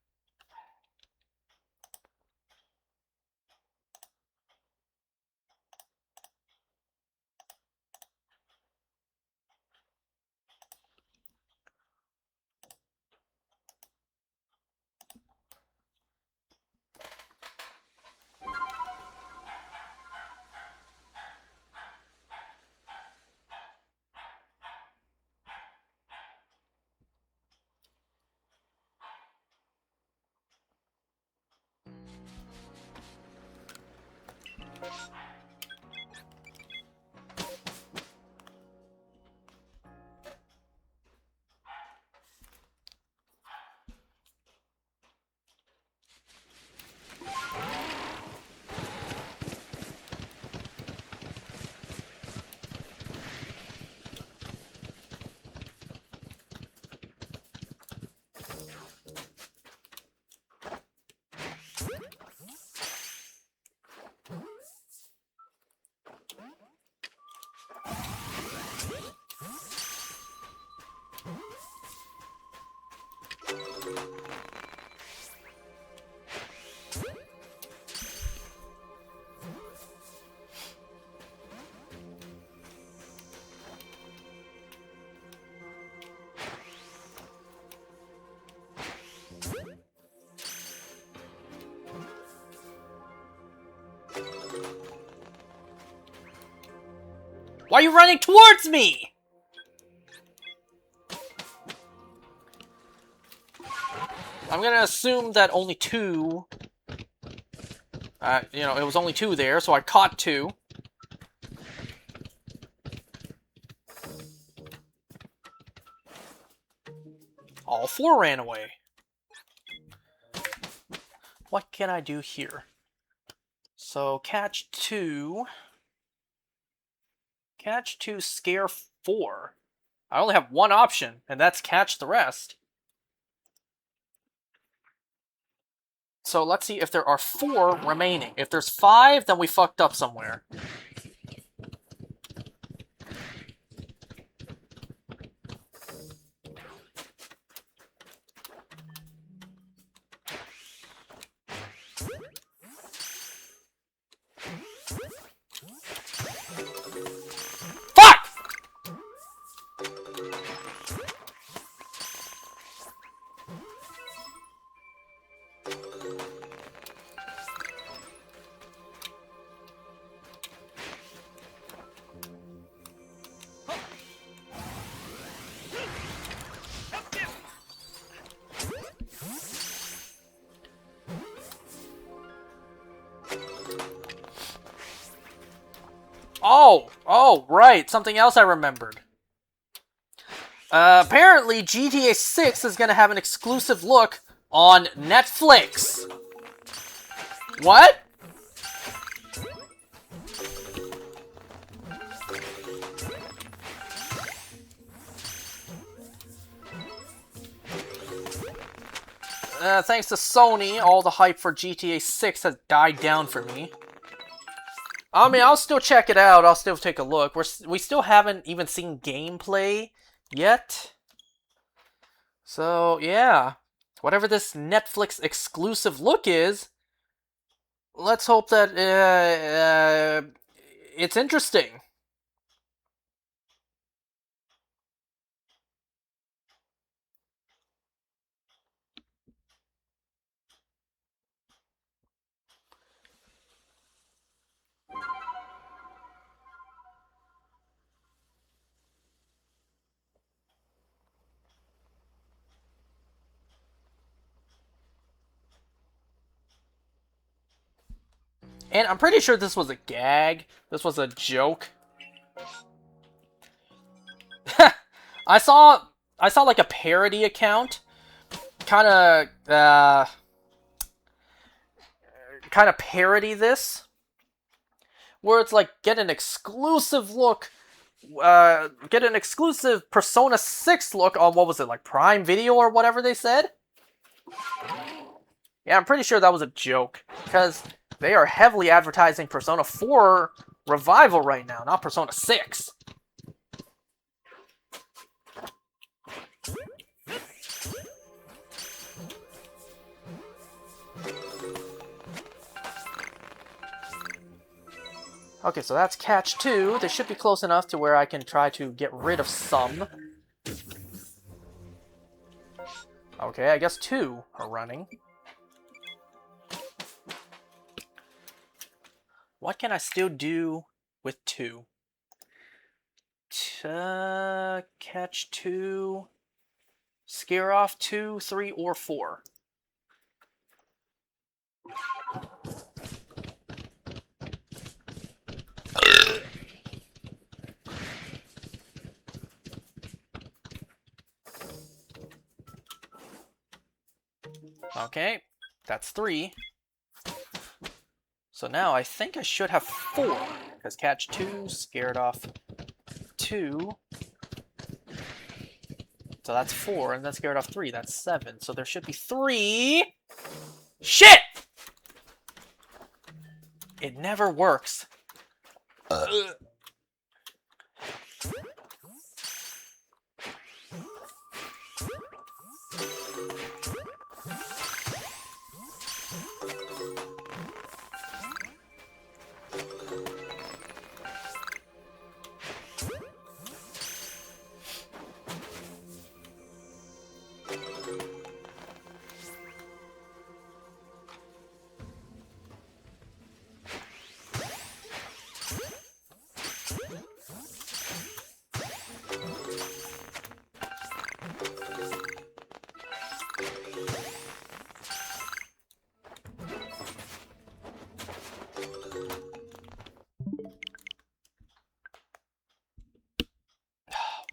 Why are you running towards me? I'm gonna assume that only 2... you know, it was only 2 there, so I caught 2. All 4 ran away. What can I do here? So, catch 2. Catch 2, scare 4. I only have one option, and that's catch the rest. So let's see if there are 4 remaining. If there's 5, then we fucked up somewhere. Fuck! Oh, right. Something else I remembered. Apparently, GTA 6 is going to have an exclusive look on Netflix. What? Thanks to Sony, all the hype for GTA 6 has died down for me. I mean, I'll still check it out. I'll still take a look. We still haven't even seen gameplay yet. So, yeah. Whatever this Netflix exclusive look is, let's hope that it's interesting. And I'm pretty sure this was a gag. This was a joke. I saw like a parody account, kind of parody this, where it's like get an exclusive look, get an exclusive Persona 6 look on, what was it, like Prime Video or whatever they said. Yeah, I'm pretty sure that was a joke, because they are heavily advertising Persona 4 Revival right now, not Persona 6. Okay, so that's catch 2. They should be close enough to where I can try to get rid of some. Okay, I guess 2 are running. What can I still do with 2? Catch 2, scare off 2, 3, or 4. Okay, that's 3. So now I think I should have 4, because catch 2, scared off 2. So that's 4, and then scared off 3, that's 7. So there should be 3. Shit! It never works.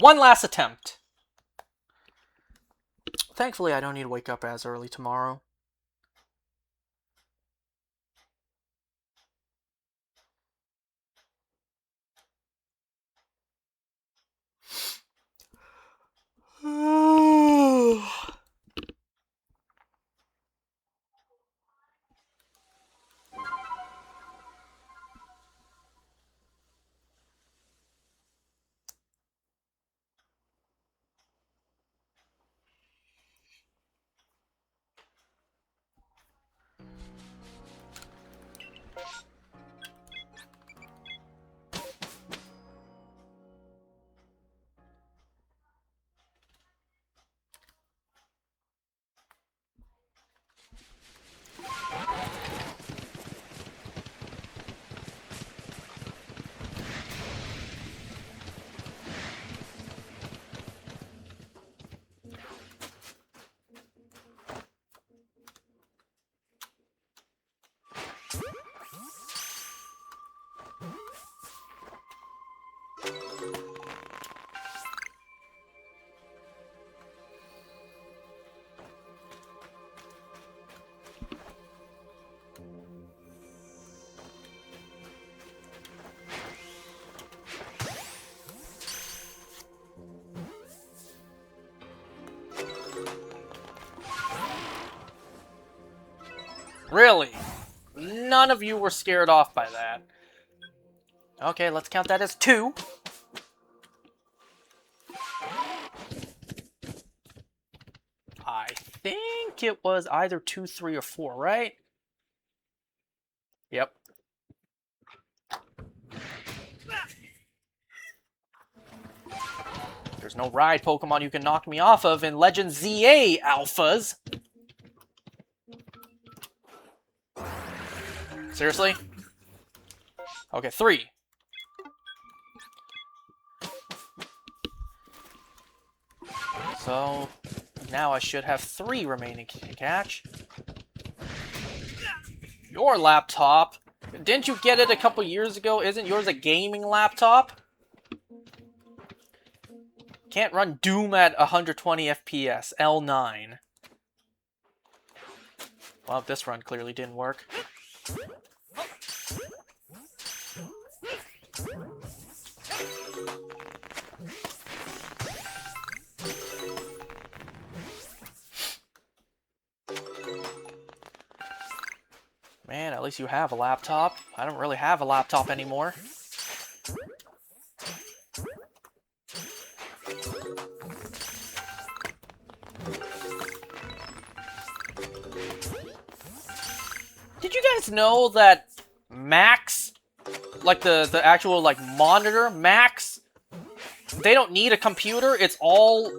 One last attempt. Thankfully, I don't need to wake up as early tomorrow. Really? None of you were scared off by that. Okay, let's count that as 2. I think it was either 2, 3, or 4, right? Yep. There's no ride Pokemon you can knock me off of in Legend ZA alphas. Seriously? Okay, 3. So now I should have 3 remaining to catch. Your laptop? Didn't you get it a couple years ago? Isn't yours a gaming laptop? Can't run Doom at 120 FPS. L9. Well, this run clearly didn't work. Man, at least you have a laptop. I don't really have a laptop anymore. Did you guys know that Macs, like the actual like monitor Macs, they don't need a computer? It's all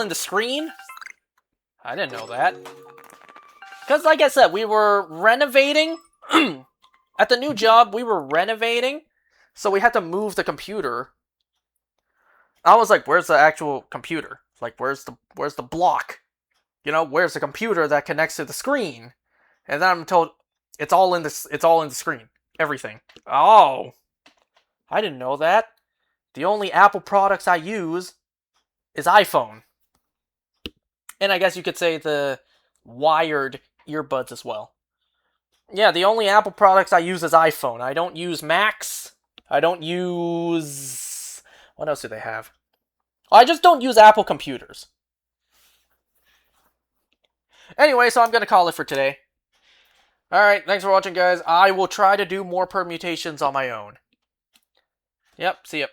in the screen? I didn't know that. Because like I said, we were renovating. At the new job, we were renovating, so we had to move the computer. I was like, where's the actual computer? Like, where's the block? You know, where's the computer that connects to the screen? And then I'm told it's all in the screen. Everything. Oh. I didn't know that. The only Apple products I use is iPhone. And I guess you could say the wired earbuds as well. Yeah, the only Apple products I use is iPhone. I don't use Macs. I don't use... What else do they have? I just don't use Apple computers. Anyway, so I'm going to call it for today. Alright, thanks for watching, guys. I will try to do more permutations on my own. Yep, see ya.